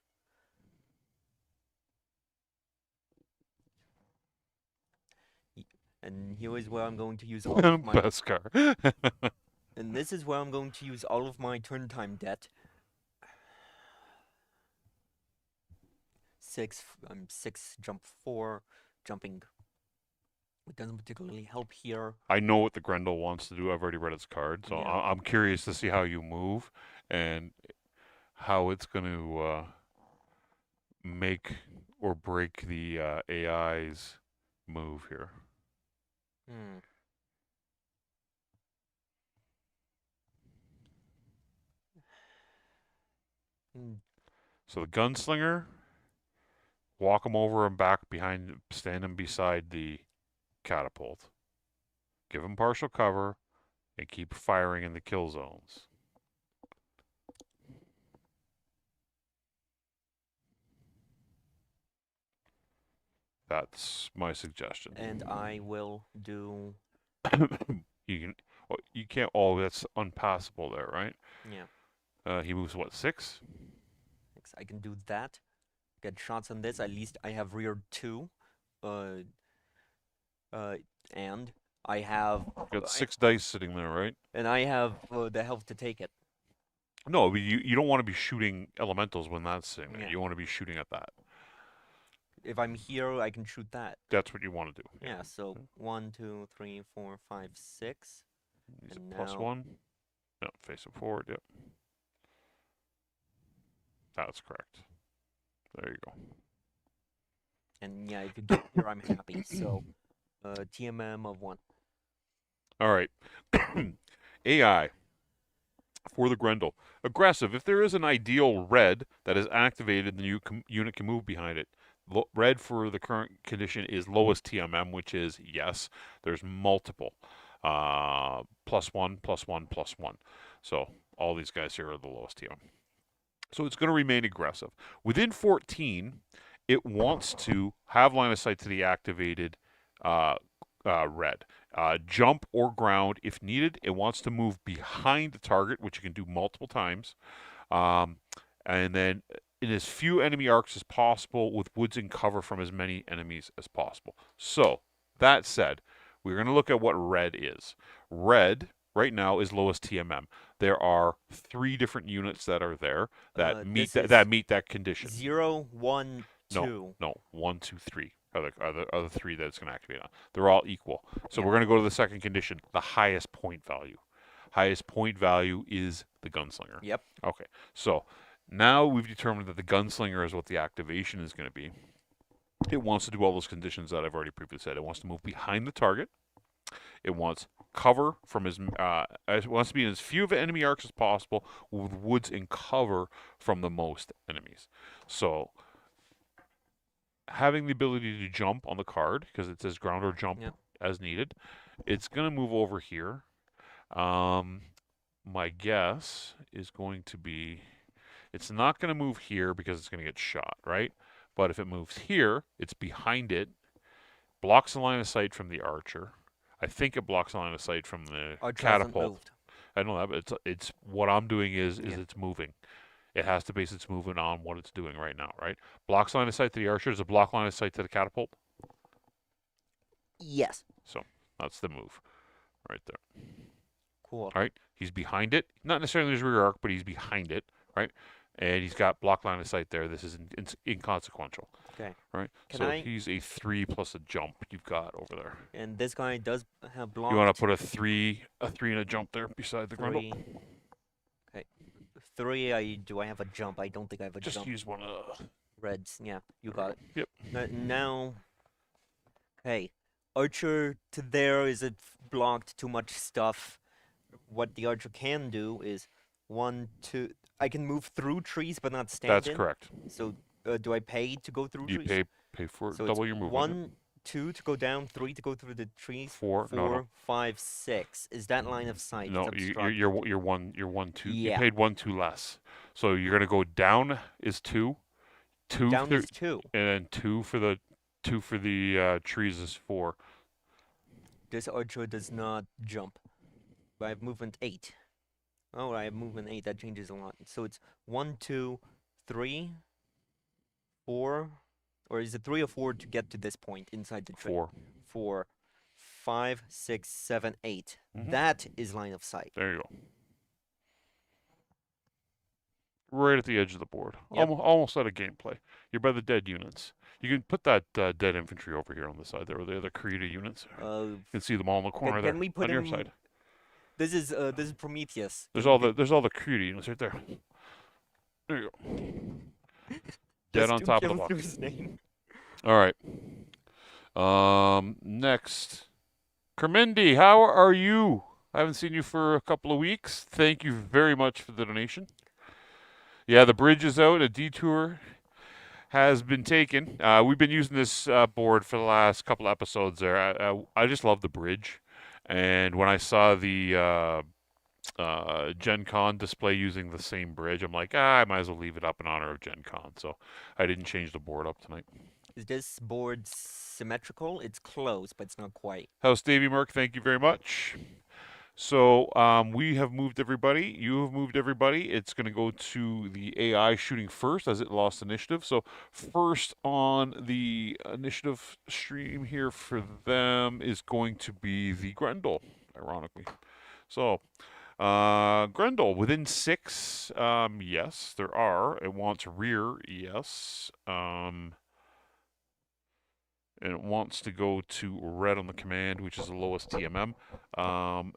And here is where I'm going to use all of my... Best car. And this is where I'm going to use all of my turn time debt. 6, 6, jump 4, jumping. It doesn't particularly help here. I know what the Grendel wants to do. I've already read its card, so Yeah. I'm curious to see how you move and how it's going to make or break the AI's move here. Hmm. So the gunslinger, walk him over and back behind, stand him beside the catapult. Give him partial cover and keep firing in the kill zones. That's my suggestion. And I will do... You can't. Oh, that's unpassable there, right? Yeah. He moves what, 6? I can do that. Get shots on this. At least I have rear 2. And I have... You got 6 dice sitting there, right? And I have the health to take it. No, but you don't want to be shooting elementals when that's sitting there. Yeah. You want to be shooting at that. If I'm here, I can shoot that. That's what you want to do. Yeah, so 1, 2, 3, 4, 5, 6. He's And a now... +1. No, face him forward, yep. That's correct. There you go. And yeah, if you get here, I'm happy. So, TMM of 1. All right. AI. For the Grendel. Aggressive. If there is an ideal red that is activated, the unit can move behind it. Red for the current condition is lowest TMM, which is yes. There's multiple. +1, +1, +1. So all these guys here are the lowest TMM. So it's going to remain aggressive. Within 14, it wants to have line of sight to the activated red. Jump or ground if needed. It wants to move behind the target, which you can do multiple times. And then in as few enemy arcs as possible with woods and cover from as many enemies as possible. So, that said, we're going to look at what red is. Red, right now, is lowest TMM. There are 3 different units that are there that meet that condition. 0, 1, 2. No, 1, 2, 3 are the 3 that it's going to activate on. They're all equal. So we're going to go to the second condition, the highest point value. Highest point value is the gunslinger. Yep. Okay, so now we've determined that the gunslinger is what the activation is going to be. It wants to do all those conditions that I've already previously said. It wants to move behind the target. It wants cover from it wants to be in as few of the enemy arcs as possible with woods and cover from the most enemies. So having the ability to jump on the card, because it says ground or jump as needed, it's going to move over here. My guess is going to be it's not going to move here because it's going to get shot, right? But if it moves here, it's behind it, blocks the line of sight from the archer. I think it blocks the line of sight from the catapult. I know that, but it's what I'm doing is it's moving. It has to base its movement on what it's doing right now, right? Blocks line of sight to the archer. Does it block line of sight to the catapult? Yes. So that's the move right there. Cool. All right. He's behind it. Not necessarily his rear arc, but he's behind it, right? And he's got block line of sight there. This is inconsequential. Okay. Right? He's a 3 plus a jump you've got over there. And this guy does have block. You want to put a 3 and a jump there beside the Grendel? Okay. 3, do I have a jump? I don't think I have a jump. Just use one of reds. Yeah, you got it. Yep. Now, hey, archer to there, is it blocked too much stuff? What the archer can do is 1, 2. I can move through trees but not stand in. That's correct. So do I pay to go through trees? You pay for so double your movement. 1, 2 to go down, 3 to go through the trees. 4, no. 5, 6. Is that line of sight? No, you're 1, 2. Yeah. You paid 1, 2 less. So you're gonna go down is 2. Down is 2. And then 2 for the trees is 4. This archer does not jump. But I have movement 8. Oh, I have movement 8. That changes a lot. So it's 1, 2, 3, 4. Or is it 3 or 4 to get to this point inside the tree? 4, 5, 6, 7, 8. That is line of sight. There you go. Right at the edge of the board. Yep. Almost out of gameplay. You're by the dead units. You can put that dead infantry over here on the side there, where the other created units. You can see them all in the corner there. Can we put on your side. This is Prometheus. There's all the created units right there. There you go. Dead on top of the box. His name. All right. Next, Kermindi, how are you? I haven't seen you for a couple of weeks. Thank you very much for the donation. Yeah, the bridge is out. A detour has been taken. We've been using this board for the last couple episodes there. I just love the bridge. And when I saw the Gen Con display using the same bridge, I'm like, I might as well leave it up in honor of Gen Con. So I didn't change the board up tonight. Is this board symmetrical? It's close, but it's not quite. House Davy Merck, thank you very much. So we have moved everybody. You have moved everybody. It's going to go to the AI shooting first as it lost initiative. So first on the initiative stream here for them is going to be the Grendel, ironically. So Grendel, within 6, yes, there are. It wants rear, yes. And it wants to go to red on the command, which is the lowest TMM,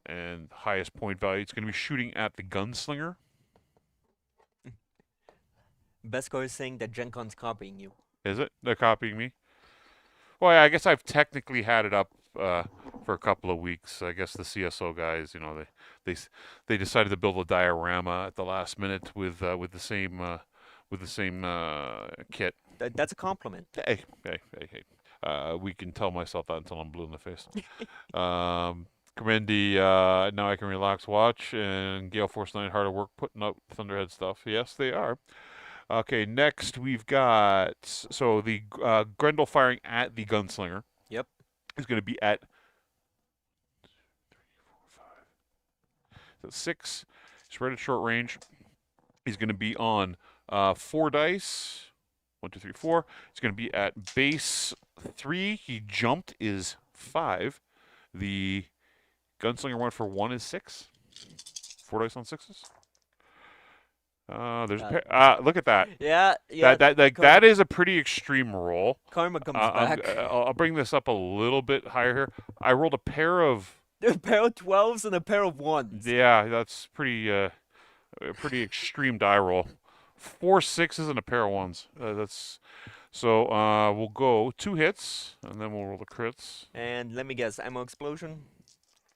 and highest point value. It's going to be shooting at the gunslinger. Beskar is saying that Gen Con's copying you. Is it? They're copying me? Well, yeah, I guess I've technically had it up for a couple of weeks. I guess the CSO guys, they they decided to build a diorama at the last minute with the same kit. That's a compliment. Hey. We can tell myself that until I'm blue in the face. Commandy, now I can relax, watch, and Gale Force 9 hard at work putting up Thunderhead stuff. Yes, they are. Okay, next we've got so the Grendel firing at the gunslinger Yep. is going to be at 6. He's right at short range. He's going to be on 4 dice. 1, 2, 3, 4. He's going to be at base 3. He jumped is 5. The gunslinger went for 1 is 6. 4 dice on 6s. There's a pair. Look at that. Yeah, yeah. That is a pretty extreme roll. Karma comes back. I'll bring this up a little bit higher here. I rolled a pair of. A pair of 12s and a pair of 1s. Yeah, that's pretty a pretty extreme die roll. 4 6s and a pair of 1s. That's so. We'll go 2 hits and then we'll roll the crits. And let me guess, ammo explosion.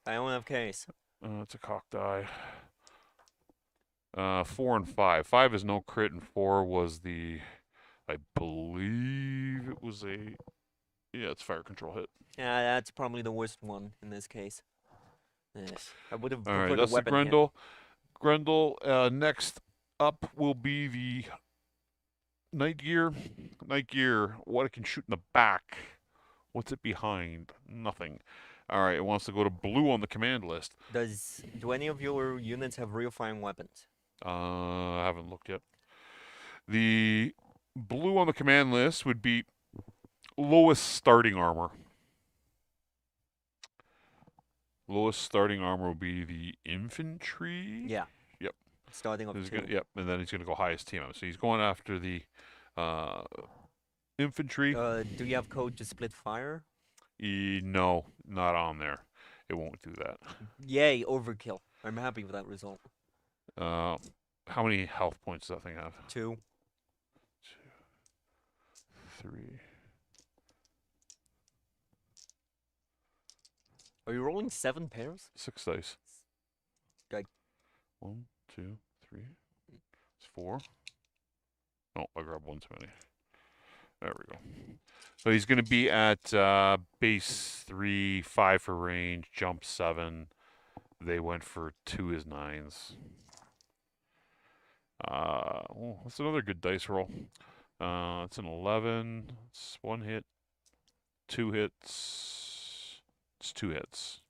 I only have case. It's a cock die. 4 and 5. 5 is no crit, and 4 was the. I believe it was a. Yeah, it's fire control hit. Yeah, that's probably the worst one in this case. Yes. I would have All right, preferred that's a weapon the hit. Grendel. Grendel. Next up will be the Night Gear. Night Gear. What it can shoot in the back. What's it behind? Nothing. All right, it wants to go to blue on the command list. Do any of your units have real firing weapons? I haven't looked yet. The blue on the command list would be lowest starting armor. Lowest starting armor will be the infantry. Yeah. Yep. Starting off 2. Yep, and then he's going to go highest TMM. So he's going after the infantry. Do you have code to split fire? No, not on there. It won't do that. Yay, overkill. I'm happy with that result. How many health points does that thing have? 2. 3. Are you rolling 7 pairs? 6 dice. Like 1, 2, 3. It's 4. Oh, I grabbed one too many. There we go. So he's going to be at base 3, 5 for range, jump 7. They went for 2 is 9s. That's another good dice roll. It's an 11. It's 1 hit. 2 hits. It's 2 hits.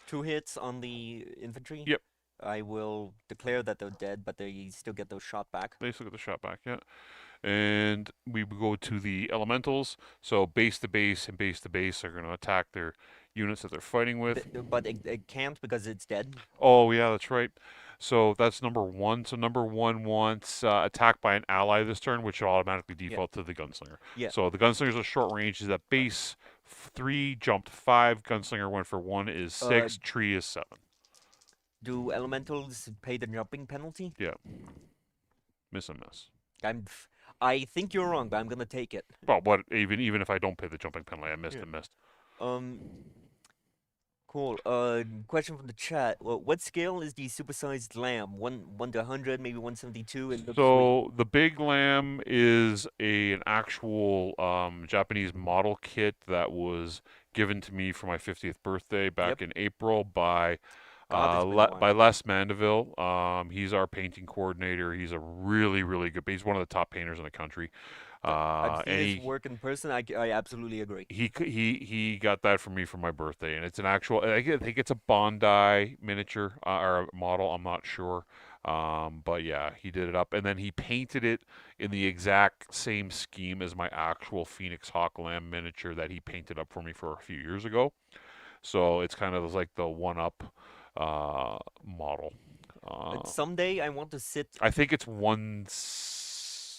2 hits on the infantry? Yep. I will declare that they're dead, but they still get those shot back. They still get the shot back, yeah. And we will go to the elementals. So base to base and base to base are going to attack their units that they're fighting with. But it can't because it's dead? Oh, yeah, that's right. So that's number 1. So number 1 wants attack by an ally this turn, which will automatically default to the gunslinger. Yeah. So the gunslinger's a short range. He's at base 3, jumped 5. Gunslinger went for 1 is 6. Tree is 7. Do elementals pay the jumping penalty? Yeah. Miss and miss. I think you're wrong, but I'm gonna take it. Well, what even if I don't pay the jumping penalty, I missed and missed. Cool. Question from the chat. What scale is the supersized lamb? 1 to 100, maybe 172. So the big lamb is an actual Japanese model kit that was given to me for my 50th birthday back in April by Les Mandeville. He's our painting coordinator. He's a really, really good. He's one of the top painters in the country. I've seen his work in person. I absolutely agree. He got that for me for my birthday, and it's an actual. I think it's a Bondi miniature or model. I'm not sure, but yeah, he did it up, and then he painted it in the exact same scheme as my actual Phoenix Hawk Lamb miniature that he painted up for me for a few years ago. So it's kind of like the one-up model. Someday I want to sit. I think it's one.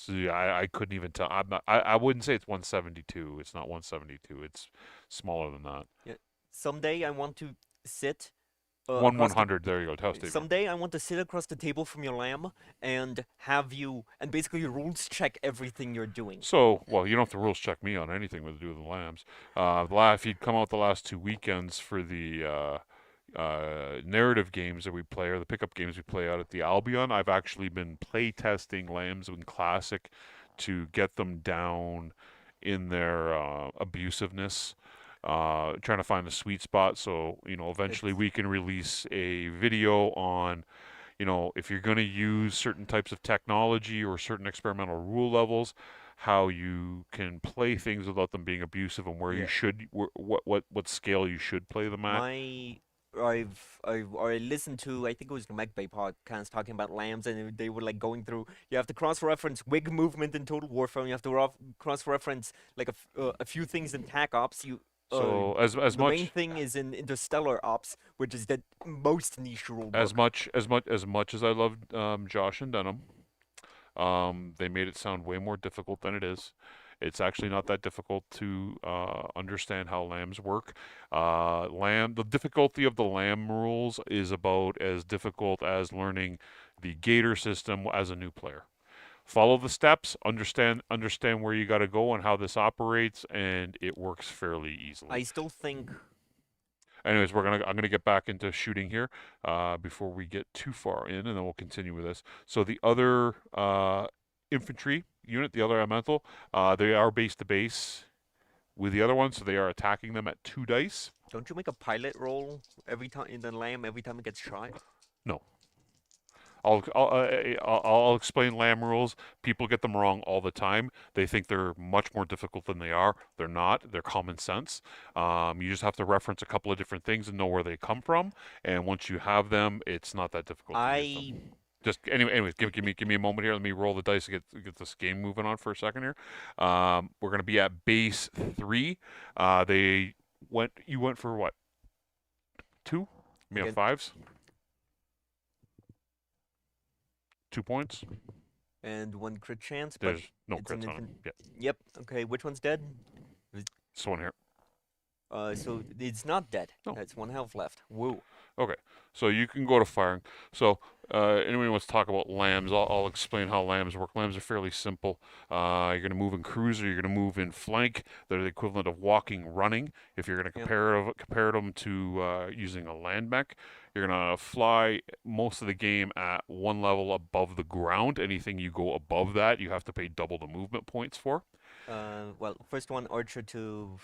I couldn't even tell. I wouldn't say it's 172. It's not 172. It's smaller than that. Yeah. Someday I want to sit across the 1/100. There you go. House table. someday I want to sit across the table from your lamb and have you and basically rules check everything you're doing. So, well, you don't have to rules check me on anything with to do with the Lambs. If you'd come out the last 2 weekends for the narrative games that we play or the pickup games we play out at the Albion, I've actually been play testing Lambs in Classic to get them down in their abusiveness. Trying to find the sweet spot so eventually It's we can release a video on if you're going to use certain types of technology or certain experimental rule levels, how you can play things without them being abusive and where you yeah. should, what scale you should play them at. My I listened to, I think it was the MechBay podcast talking about lambs, and they were like going through. You have to cross-reference wig movement in Total Warfare, and you have to cross-reference like a few things in TAC Ops. So as The main much thing is in Interstellar Ops, which is the most niche rule as book. much as much as much as I love Josh and Dunham, they made it sound way more difficult than it is. It's actually not that difficult to understand how lambs work. The difficulty of the lamb rules is about as difficult as learning the gator system as a new player. Follow the steps, understand where you got to go and how this operates, and it works fairly easily. I still think Anyways, I'm gonna get back into shooting here before we get too far in, and then we'll continue with this. So the other infantry unit, the other elemental, they are base to base with the other one, so they are attacking them at 2 dice. don't you make a pilot roll every time in the lamb every time it gets shot? No, I'll explain lamb rules. People get them wrong all the time. They think they're much more difficult than they are. They're not. They're common sense. You just have to reference a couple of different things and know where they come from. And once you have them, it's not that difficult to use them. I Just anyways, give me a moment here. Let me roll the dice to get this game moving on for a second here. We're gonna be at base 3. They went. You went for what? 2? Me have again, fives. 2 points. and one crit chance, but There's no it's an crits on infant. him. Yeah, Yep. Okay, which one's dead? this one here. So it's not dead. No. That's one health left. Woo. Okay, so you can go to firing. So, anybody wants to talk about lambs? I'll explain how lambs work. Lambs are fairly simple. You're going to move in cruiser. You're going to move in flank. They're the equivalent of walking, running. If you're going to Yep. compare them to using a land mech, you're going to fly most of the game at one level above the ground. Anything you go above that, you have to pay double the movement points for. Well, first one, archer to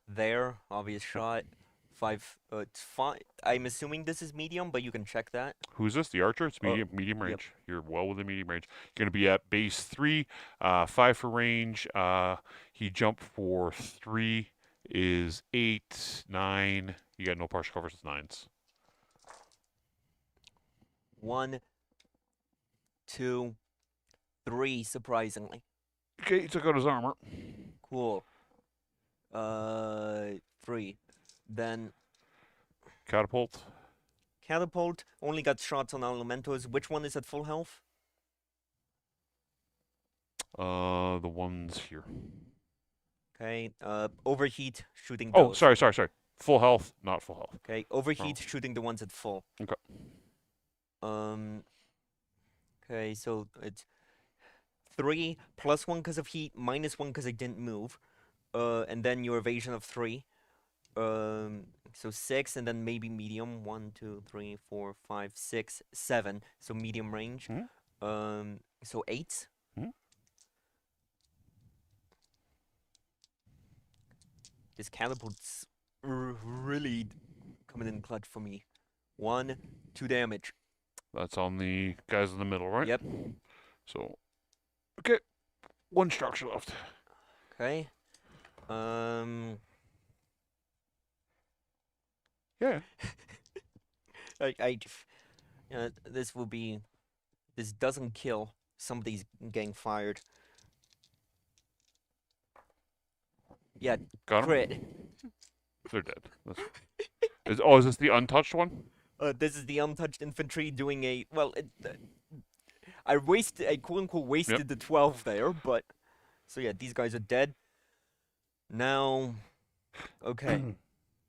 there, obvious shot. 5, it's fine. I'm assuming this is medium, but you can check that. Who's this? The archer? It's Oh, medium yep. range. You're well within medium range. You're going to be at base 3, 5 for range. He jumped for 3 is 8, 9. You got no partial covers, it's 9s. 1, 2, 3, surprisingly. Okay, he took out his armor. Cool. 3. Then Catapult. catapult, only got shots on elementals. Which one is at full health? The ones here. Okay. Overheat, shooting Oh, those. sorry. Full health, not full health. Okay, overheat, shooting the ones at full. Okay. Okay, so it's 3 plus 1 because of heat, minus 1 because I didn't move. And then your evasion of 3. So 6, and then maybe medium. 1, 2, 3, 4, 5, 6, 7. So medium range. So 8. Hmm? This catapult's really coming in clutch for me. 1, 2 damage. That's on the guys in the middle, right? Yep. So, okay. 1 structure left. Okay. Yeah. This will be. This doesn't kill. Somebody's getting fired. Yeah, Got him? crit. They're dead. Is this the untouched one? This is the untouched infantry doing a well. I quote unquote wasted the 12 there, but so yeah, these guys are dead. Now, okay,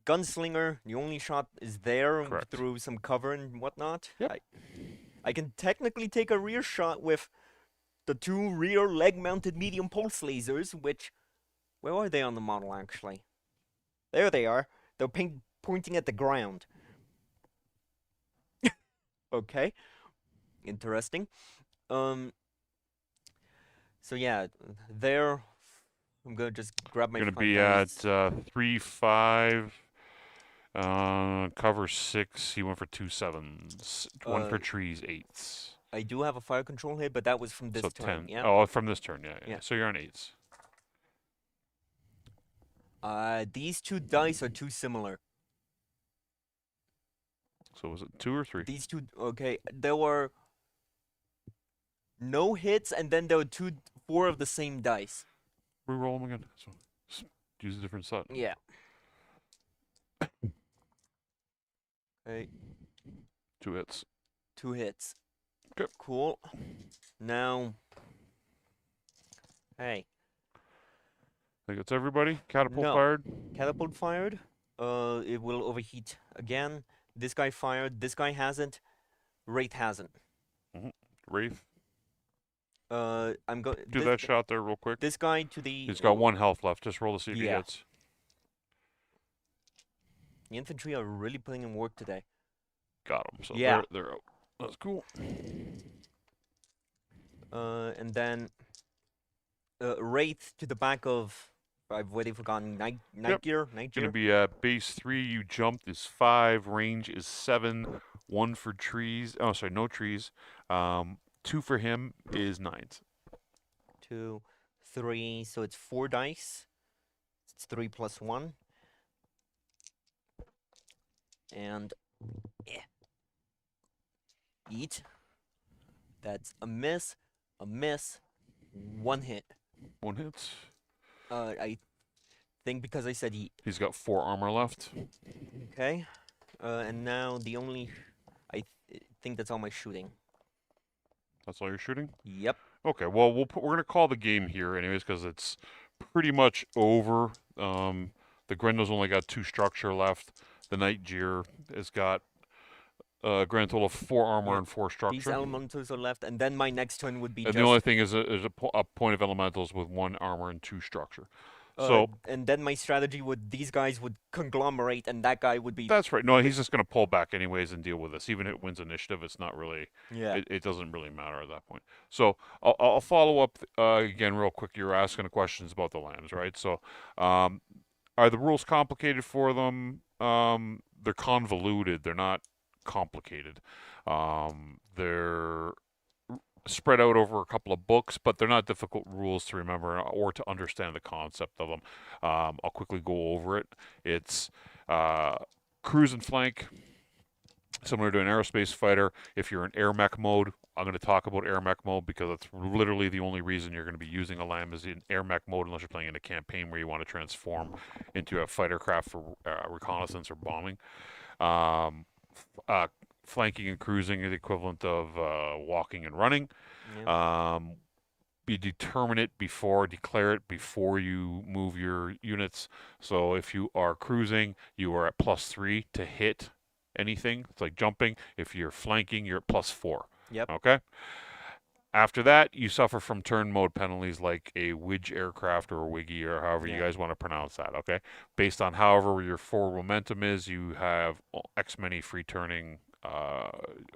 gunslinger. The only shot is there Correct. through some cover and whatnot. Yep. I can technically take a rear shot with the 2 rear leg-mounted medium pulse lasers, which... Where are they on the model, actually? There they are. They're pointing at the ground. Okay. Interesting. So yeah, there... I'm gonna just grab my You're going to five be dice. at 3-5. Cover 6. He went for 2 7s. 1 for trees, 8s. I do have a fire control hit, but that was from this So turn. 10. Yeah. Oh, from this turn, yeah. Yeah. So you're on 8s. These 2 dice are too similar. So was it 2 or 3? These 2, okay, there were no hits, and then there were 4 of the same dice. Reroll them again. So just use a different set. Yeah. Okay, 2 hits. 2 hits. Okay. Cool. Now, hey, I think it's everybody. Catapult No. fired. catapult fired. It will overheat again. This guy fired. This guy hasn't. Wraith hasn't. Wraith. I'm going. Do that shot there real quick. This guy to the. He's got 1 health left. Just roll to see if he Yeah. hits. The infantry are really putting in work today. Got him. So Yeah. they're out. That's cool. And then Wraith to the back of. I've already forgotten. Night Yep. gear. Night Gonna gear. be at base 3. You jumped is 5. Range is 7. 1 for trees. Oh, sorry, no trees. 2 for him is 9s. 2, 3. So it's 4 dice. It's 3 plus 1. And eat. That's a miss, 1 hit. 1 hits. I think because I said eat. He's got 4 armor left. Okay. And now the only... I think that's all my shooting. That's all you're shooting? Yep. Okay, well, we're going to call the game here anyways because it's pretty much over. The Grendel's only got 2 structure left. The Night Jeer has got a grand total of 4 armor Yeah. and 4 These structure. elementals are left, and then my next turn would be And just... the only thing is a point of elementals with 1 armor and 2 structure. So and then my strategy would... These guys would conglomerate, and that guy would be... that's right. No, he's just going to pull back anyways and deal with this. Even if it wins initiative, it's not really... Yeah. It doesn't really matter at that point. So I'll follow up again real quick. You're asking questions about the lambs, right? So are the rules complicated for them? They're convoluted. They're not complicated. They're spread out over a couple of books, but they're not difficult rules to remember or to understand the concept of them. I'll quickly go over it. It's cruise and flank, similar to an aerospace fighter. If you're in air mech mode, I'm going to talk about air mech mode because that's literally the only reason you're going to be using a LAM is in air mech mode unless you're playing in a campaign where you want to transform into a fighter craft for reconnaissance or bombing. Flanking and cruising are the equivalent of walking and running. Yeah. You determine it before, declare it before you move your units. So if you are cruising, you are at +3 to hit anything. It's like jumping. If you're flanking, you're at +4. Yep. Okay? After that, you suffer from turn mode penalties like a Widge aircraft or a Wiggy or however you guys want to pronounce that, okay? Based on however your forward momentum is, you have X many free turning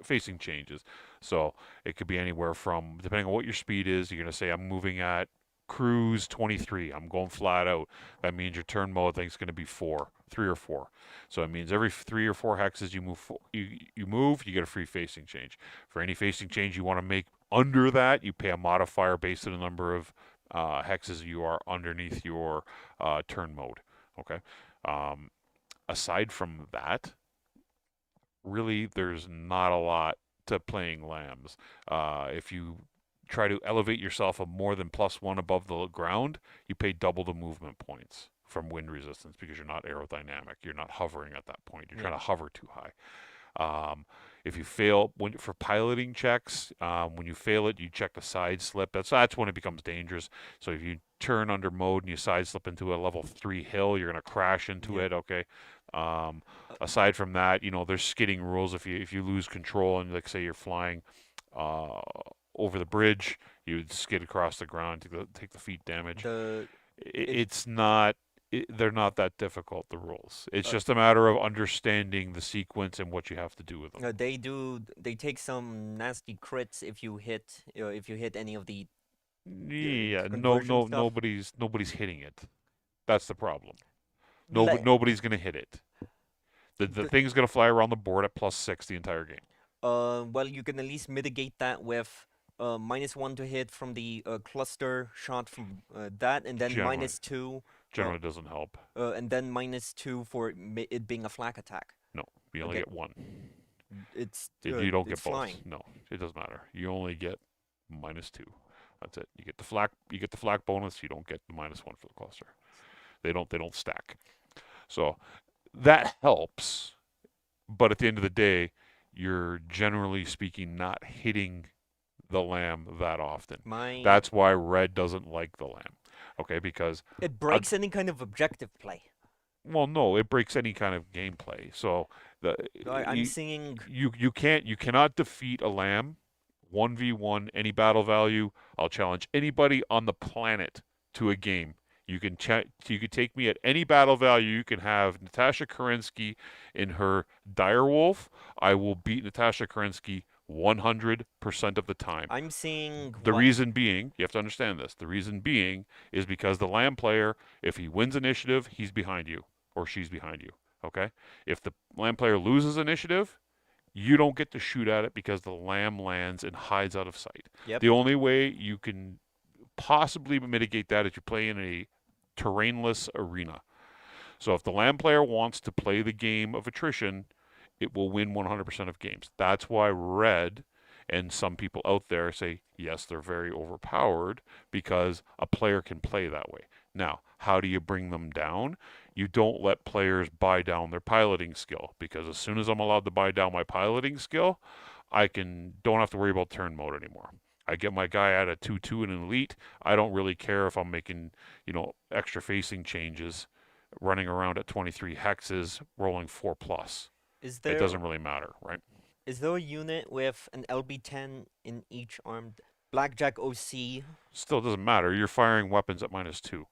facing changes. So it could be anywhere from, depending on what your speed is, you're going to say, I'm moving at cruise 23. I'm going flat out. That means your turn mode thing is going to be 3 or 4. So it means every 3 or 4 hexes you move, you get a free facing change. For any facing change you want to make under that, you pay a modifier based on the number of hexes you are underneath your turn mode. Okay. Aside from that, really, there's not a lot to playing lambs. If you try to elevate yourself a more than +1 above the ground, you pay double the movement points from wind resistance because you're not aerodynamic. You're not hovering at that point. You're trying to hover too high. Um, if you fail for piloting checks, when you fail it, you check the side slip. That's when it becomes dangerous. So if you turn under mode and you side slip into a level 3 hill, you're gonna crash into Yep. it. Okay. Um, Uh, aside from that, there's skidding rules. If you lose control and like say you're flying uh, over the bridge, you would skid across the ground to take the feet damage. the it It's not. They're not that difficult. The rules. It's uh, just a matter of understanding the sequence and what you have to do with them. they take some nasty crits if you hit any of the Yeah, conversion stuff. nobody's hitting it. That's the problem. Le- Nobody's gonna hit it. The the, thing's gonna fly around the board at +6 the entire game. well, you can at least mitigate that with -1 to hit from the cluster shot from that, and then Generally, -2, uh, generally doesn't help. and then -2 for it being a flak attack. No, you only Okay, get one. You don't it's get both. flying. No, it doesn't matter. You only get -2. That's it. You get the flak. You get the flak bonus. You don't get the -1 for the cluster. They don't stack. So that helps. But at the end of the day, you're generally speaking not hitting the lamb that often. My That's why red doesn't like the lamb. Okay, because It uh, breaks any kind of objective play. well, no, it breaks any kind of gameplay. So the I'm seeing you cannot defeat a lamb 1v1 any battle value. I'll challenge anybody on the planet to a game. You can take me at any battle value. You can have Natasha Kerensky in her direwolf. I will beat Natasha Kerensky 100% of the time. I'm seeing The what reason being, you have to understand this. The reason being is because the lamb player, if he wins initiative, he's behind you or she's behind you. Okay? If the lamb player loses initiative, you don't get to shoot at it because the lamb lands and hides out of sight. Yep. The only way you can possibly mitigate that is you play in a terrainless arena. So if the lamb player wants to play the game of attrition, it will win 100% of games. That's why red and some people out there say, yes, they're very overpowered because a player can play that way. Now, how do you bring them down? You don't let players buy down their piloting skill because as soon as I'm allowed to buy down my piloting skill, don't have to worry about turn mode anymore. I get my guy at a 2-2 in an elite. I don't really care if I'm making, extra facing changes, running around at 23 hexes, rolling 4 plus. Is It there doesn't really matter, right? is there a unit with an LB10 in each armed Blackjack OC? Still doesn't matter. You're firing weapons at -2.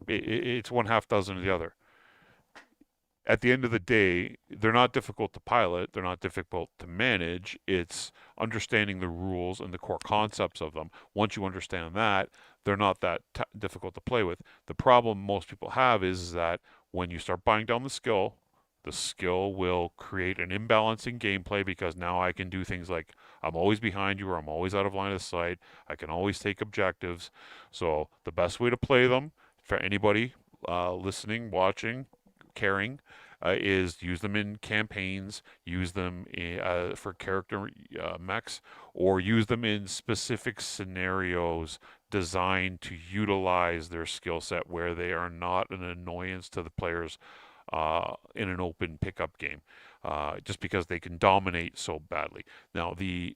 It's one half dozen of the other. At the end of the day, they're not difficult to pilot. They're not difficult to manage. It's understanding the rules and the core concepts of them. Once you understand that, they're not that difficult to play with. The problem most people have is that when you start buying down the skill will create an imbalance in gameplay because now I can do things like I'm always behind you or I'm always out of line of sight. I can always take objectives. So the best way to play them for anybody listening, watching, caring is use them in campaigns, use them for character mechs, or use them in specific scenarios designed to utilize their skill set where they are not an annoyance to the players in an open pickup game, just because they can dominate so badly. Now, the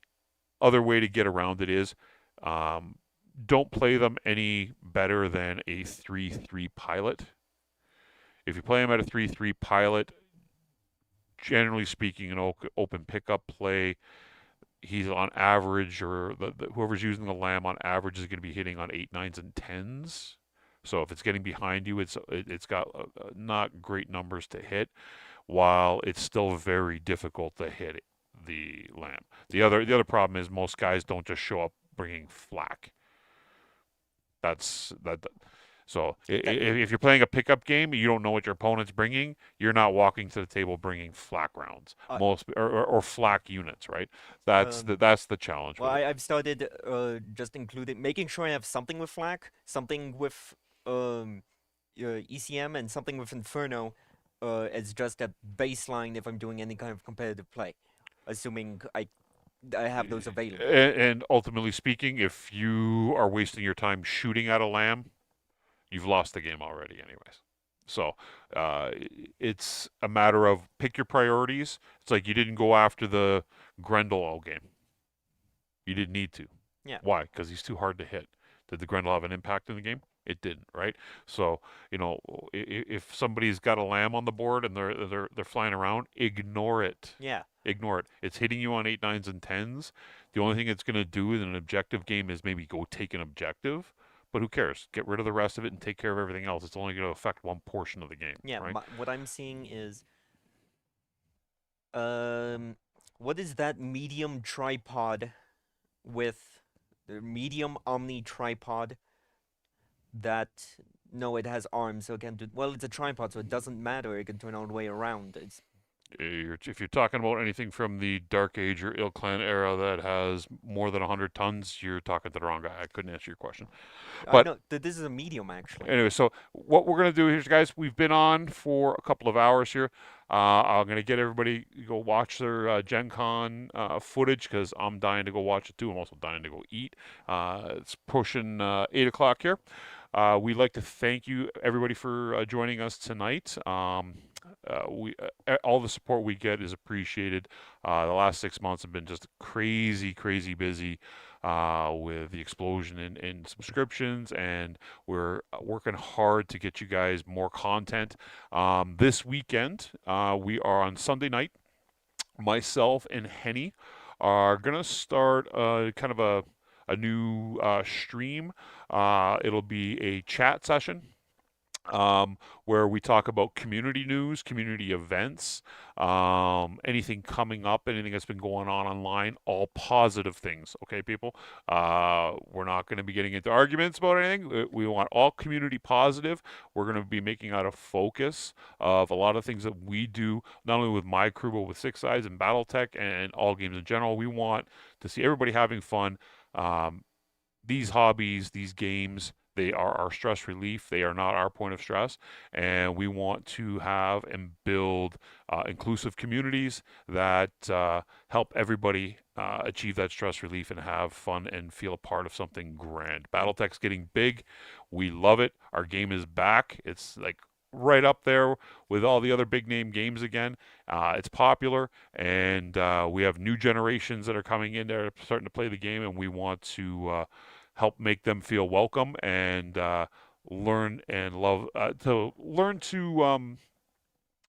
other way to get around it is um, don't play them any better than a 3-3 pilot. If you play him at a 3-3 pilot, generally speaking, an open pickup play, he's on average, or whoever's using the lamb on average is going to be hitting on 8, 9s, and 10s. So if it's getting behind you, it's got not great numbers to hit, while it's still very difficult to hit the lamb. The other problem is most guys don't just show up bringing flak. That's that. So That if you're playing a pickup game, you don't know what your opponent's bringing. You're not walking to the table bringing flak rounds, uh, or flak units, right? That's the challenge well, with it. I've started just including making sure I have something with flak, something with um ECM, and something with Inferno as just a baseline if I'm doing any kind of competitive play, assuming I have those available. And ultimately speaking, if you are wasting your time shooting at a lamb, you've lost the game already, anyways. So uh, it's a matter of pick your priorities. It's like you didn't go after the Grendel all game. You didn't need to. Yeah. Why? Because he's too hard to hit. Did the Grendel have an impact in the game? It didn't, right? So, you know, if somebody's got a lamb on the board and they're flying around, ignore it. Yeah. Ignore it. It's hitting you on eight, nines, and tens. The only thing it's going to do in an objective game is maybe go take an objective, but who cares? Get rid of the rest of it and take care of everything else. It's only going to affect one portion of the game, Yeah. right? What I'm seeing is um, what is that medium tripod with the medium omni tripod that no, it has arms, so it can do well. It's a tripod, so it doesn't matter. It can turn all the way around. It's If you're talking about anything from the Dark Age or Ill Clan era that has more than 100 tons, you're talking to the wrong guy. I couldn't answer your question. I But know that this is a medium actually. anyway, so what we're going to do here, guys, we've been on for a couple of hours here. I'm going to get everybody to go watch their Gen Con footage because I'm dying to go watch it too. I'm also dying to go eat. It's pushing 8 o'clock here. We'd like to thank you, everybody, for joining us tonight. All the support we get is appreciated. The last 6 months have been just crazy, crazy busy with the explosion in subscriptions, and we're working hard to get you guys more content. This weekend, we are on Sunday night. Myself and Henny are gonna start kind of a new stream. It'll be a chat session where we talk about community news, community events, anything coming up, anything that's been going on online, all positive things. Okay, people? We're not going to be getting into arguments about anything. We want all community positive. We're going to be making out a focus of a lot of things that we do, not only with my crew, but with Six Sides and Battletech and all games in general. We want to see everybody having fun. Um, these hobbies, these games, they are our stress relief. They are not our point of stress. And we want to have and build inclusive communities that help everybody achieve that stress relief and have fun and feel a part of something grand. Battletech's getting big. We love it. Our game is back. It's like right up there with all the other big name games again. It's popular, and we have new generations that are coming in there starting to play the game, and we want to help make them feel welcome and learn and love to learn to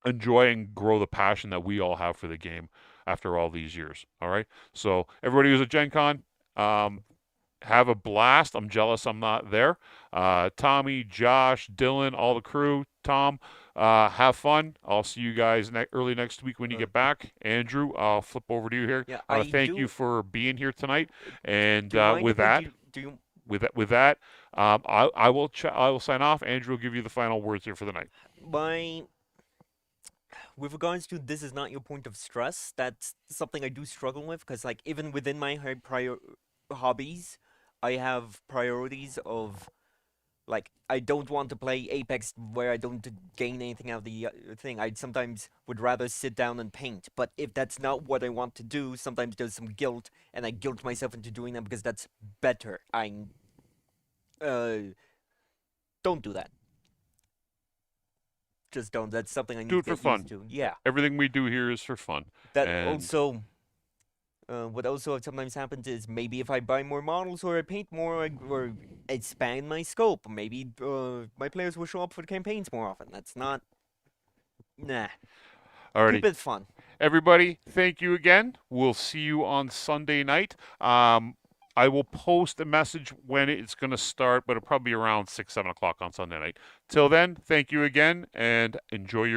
enjoy and grow the passion that we all have for the game after all these years. All right. So everybody who's at Gen Con, have a blast. I'm jealous I'm not there. Tommy, Josh, Dylan, all the crew, Tom, have fun. I'll see you guys early next week when you Uh, get back. Andrew, I'll flip over to you here. yeah, I want I to thank you do. for being here tonight. And Do you mind with if I that, do? Do you I will sign off. Andrew will give you the final words here for the night. my with regards to this is not your point of stress? That's something I do struggle with because like even within my high prior hobbies, I have priorities of like I don't want to play Apex where I don't gain anything out of the thing. I sometimes would rather sit down and paint. But if that's not what I want to do, sometimes there's some guilt, and I guilt myself into doing that because that's better. I don't do that. Just don't. That's something I need Do to it for get used fun. to. Yeah. Everything we do here is for fun. That And also. What also sometimes happens is maybe if I buy more models or I paint more or expand my scope, maybe my players will show up for the campaigns more often. That's not. Nah. Keep alrighty, it fun. everybody, thank you again. We'll see you on Sunday night. I will post a message when it's going to start, but it'll probably be around 6, 7 o'clock on Sunday night. Till then, thank you again and enjoy your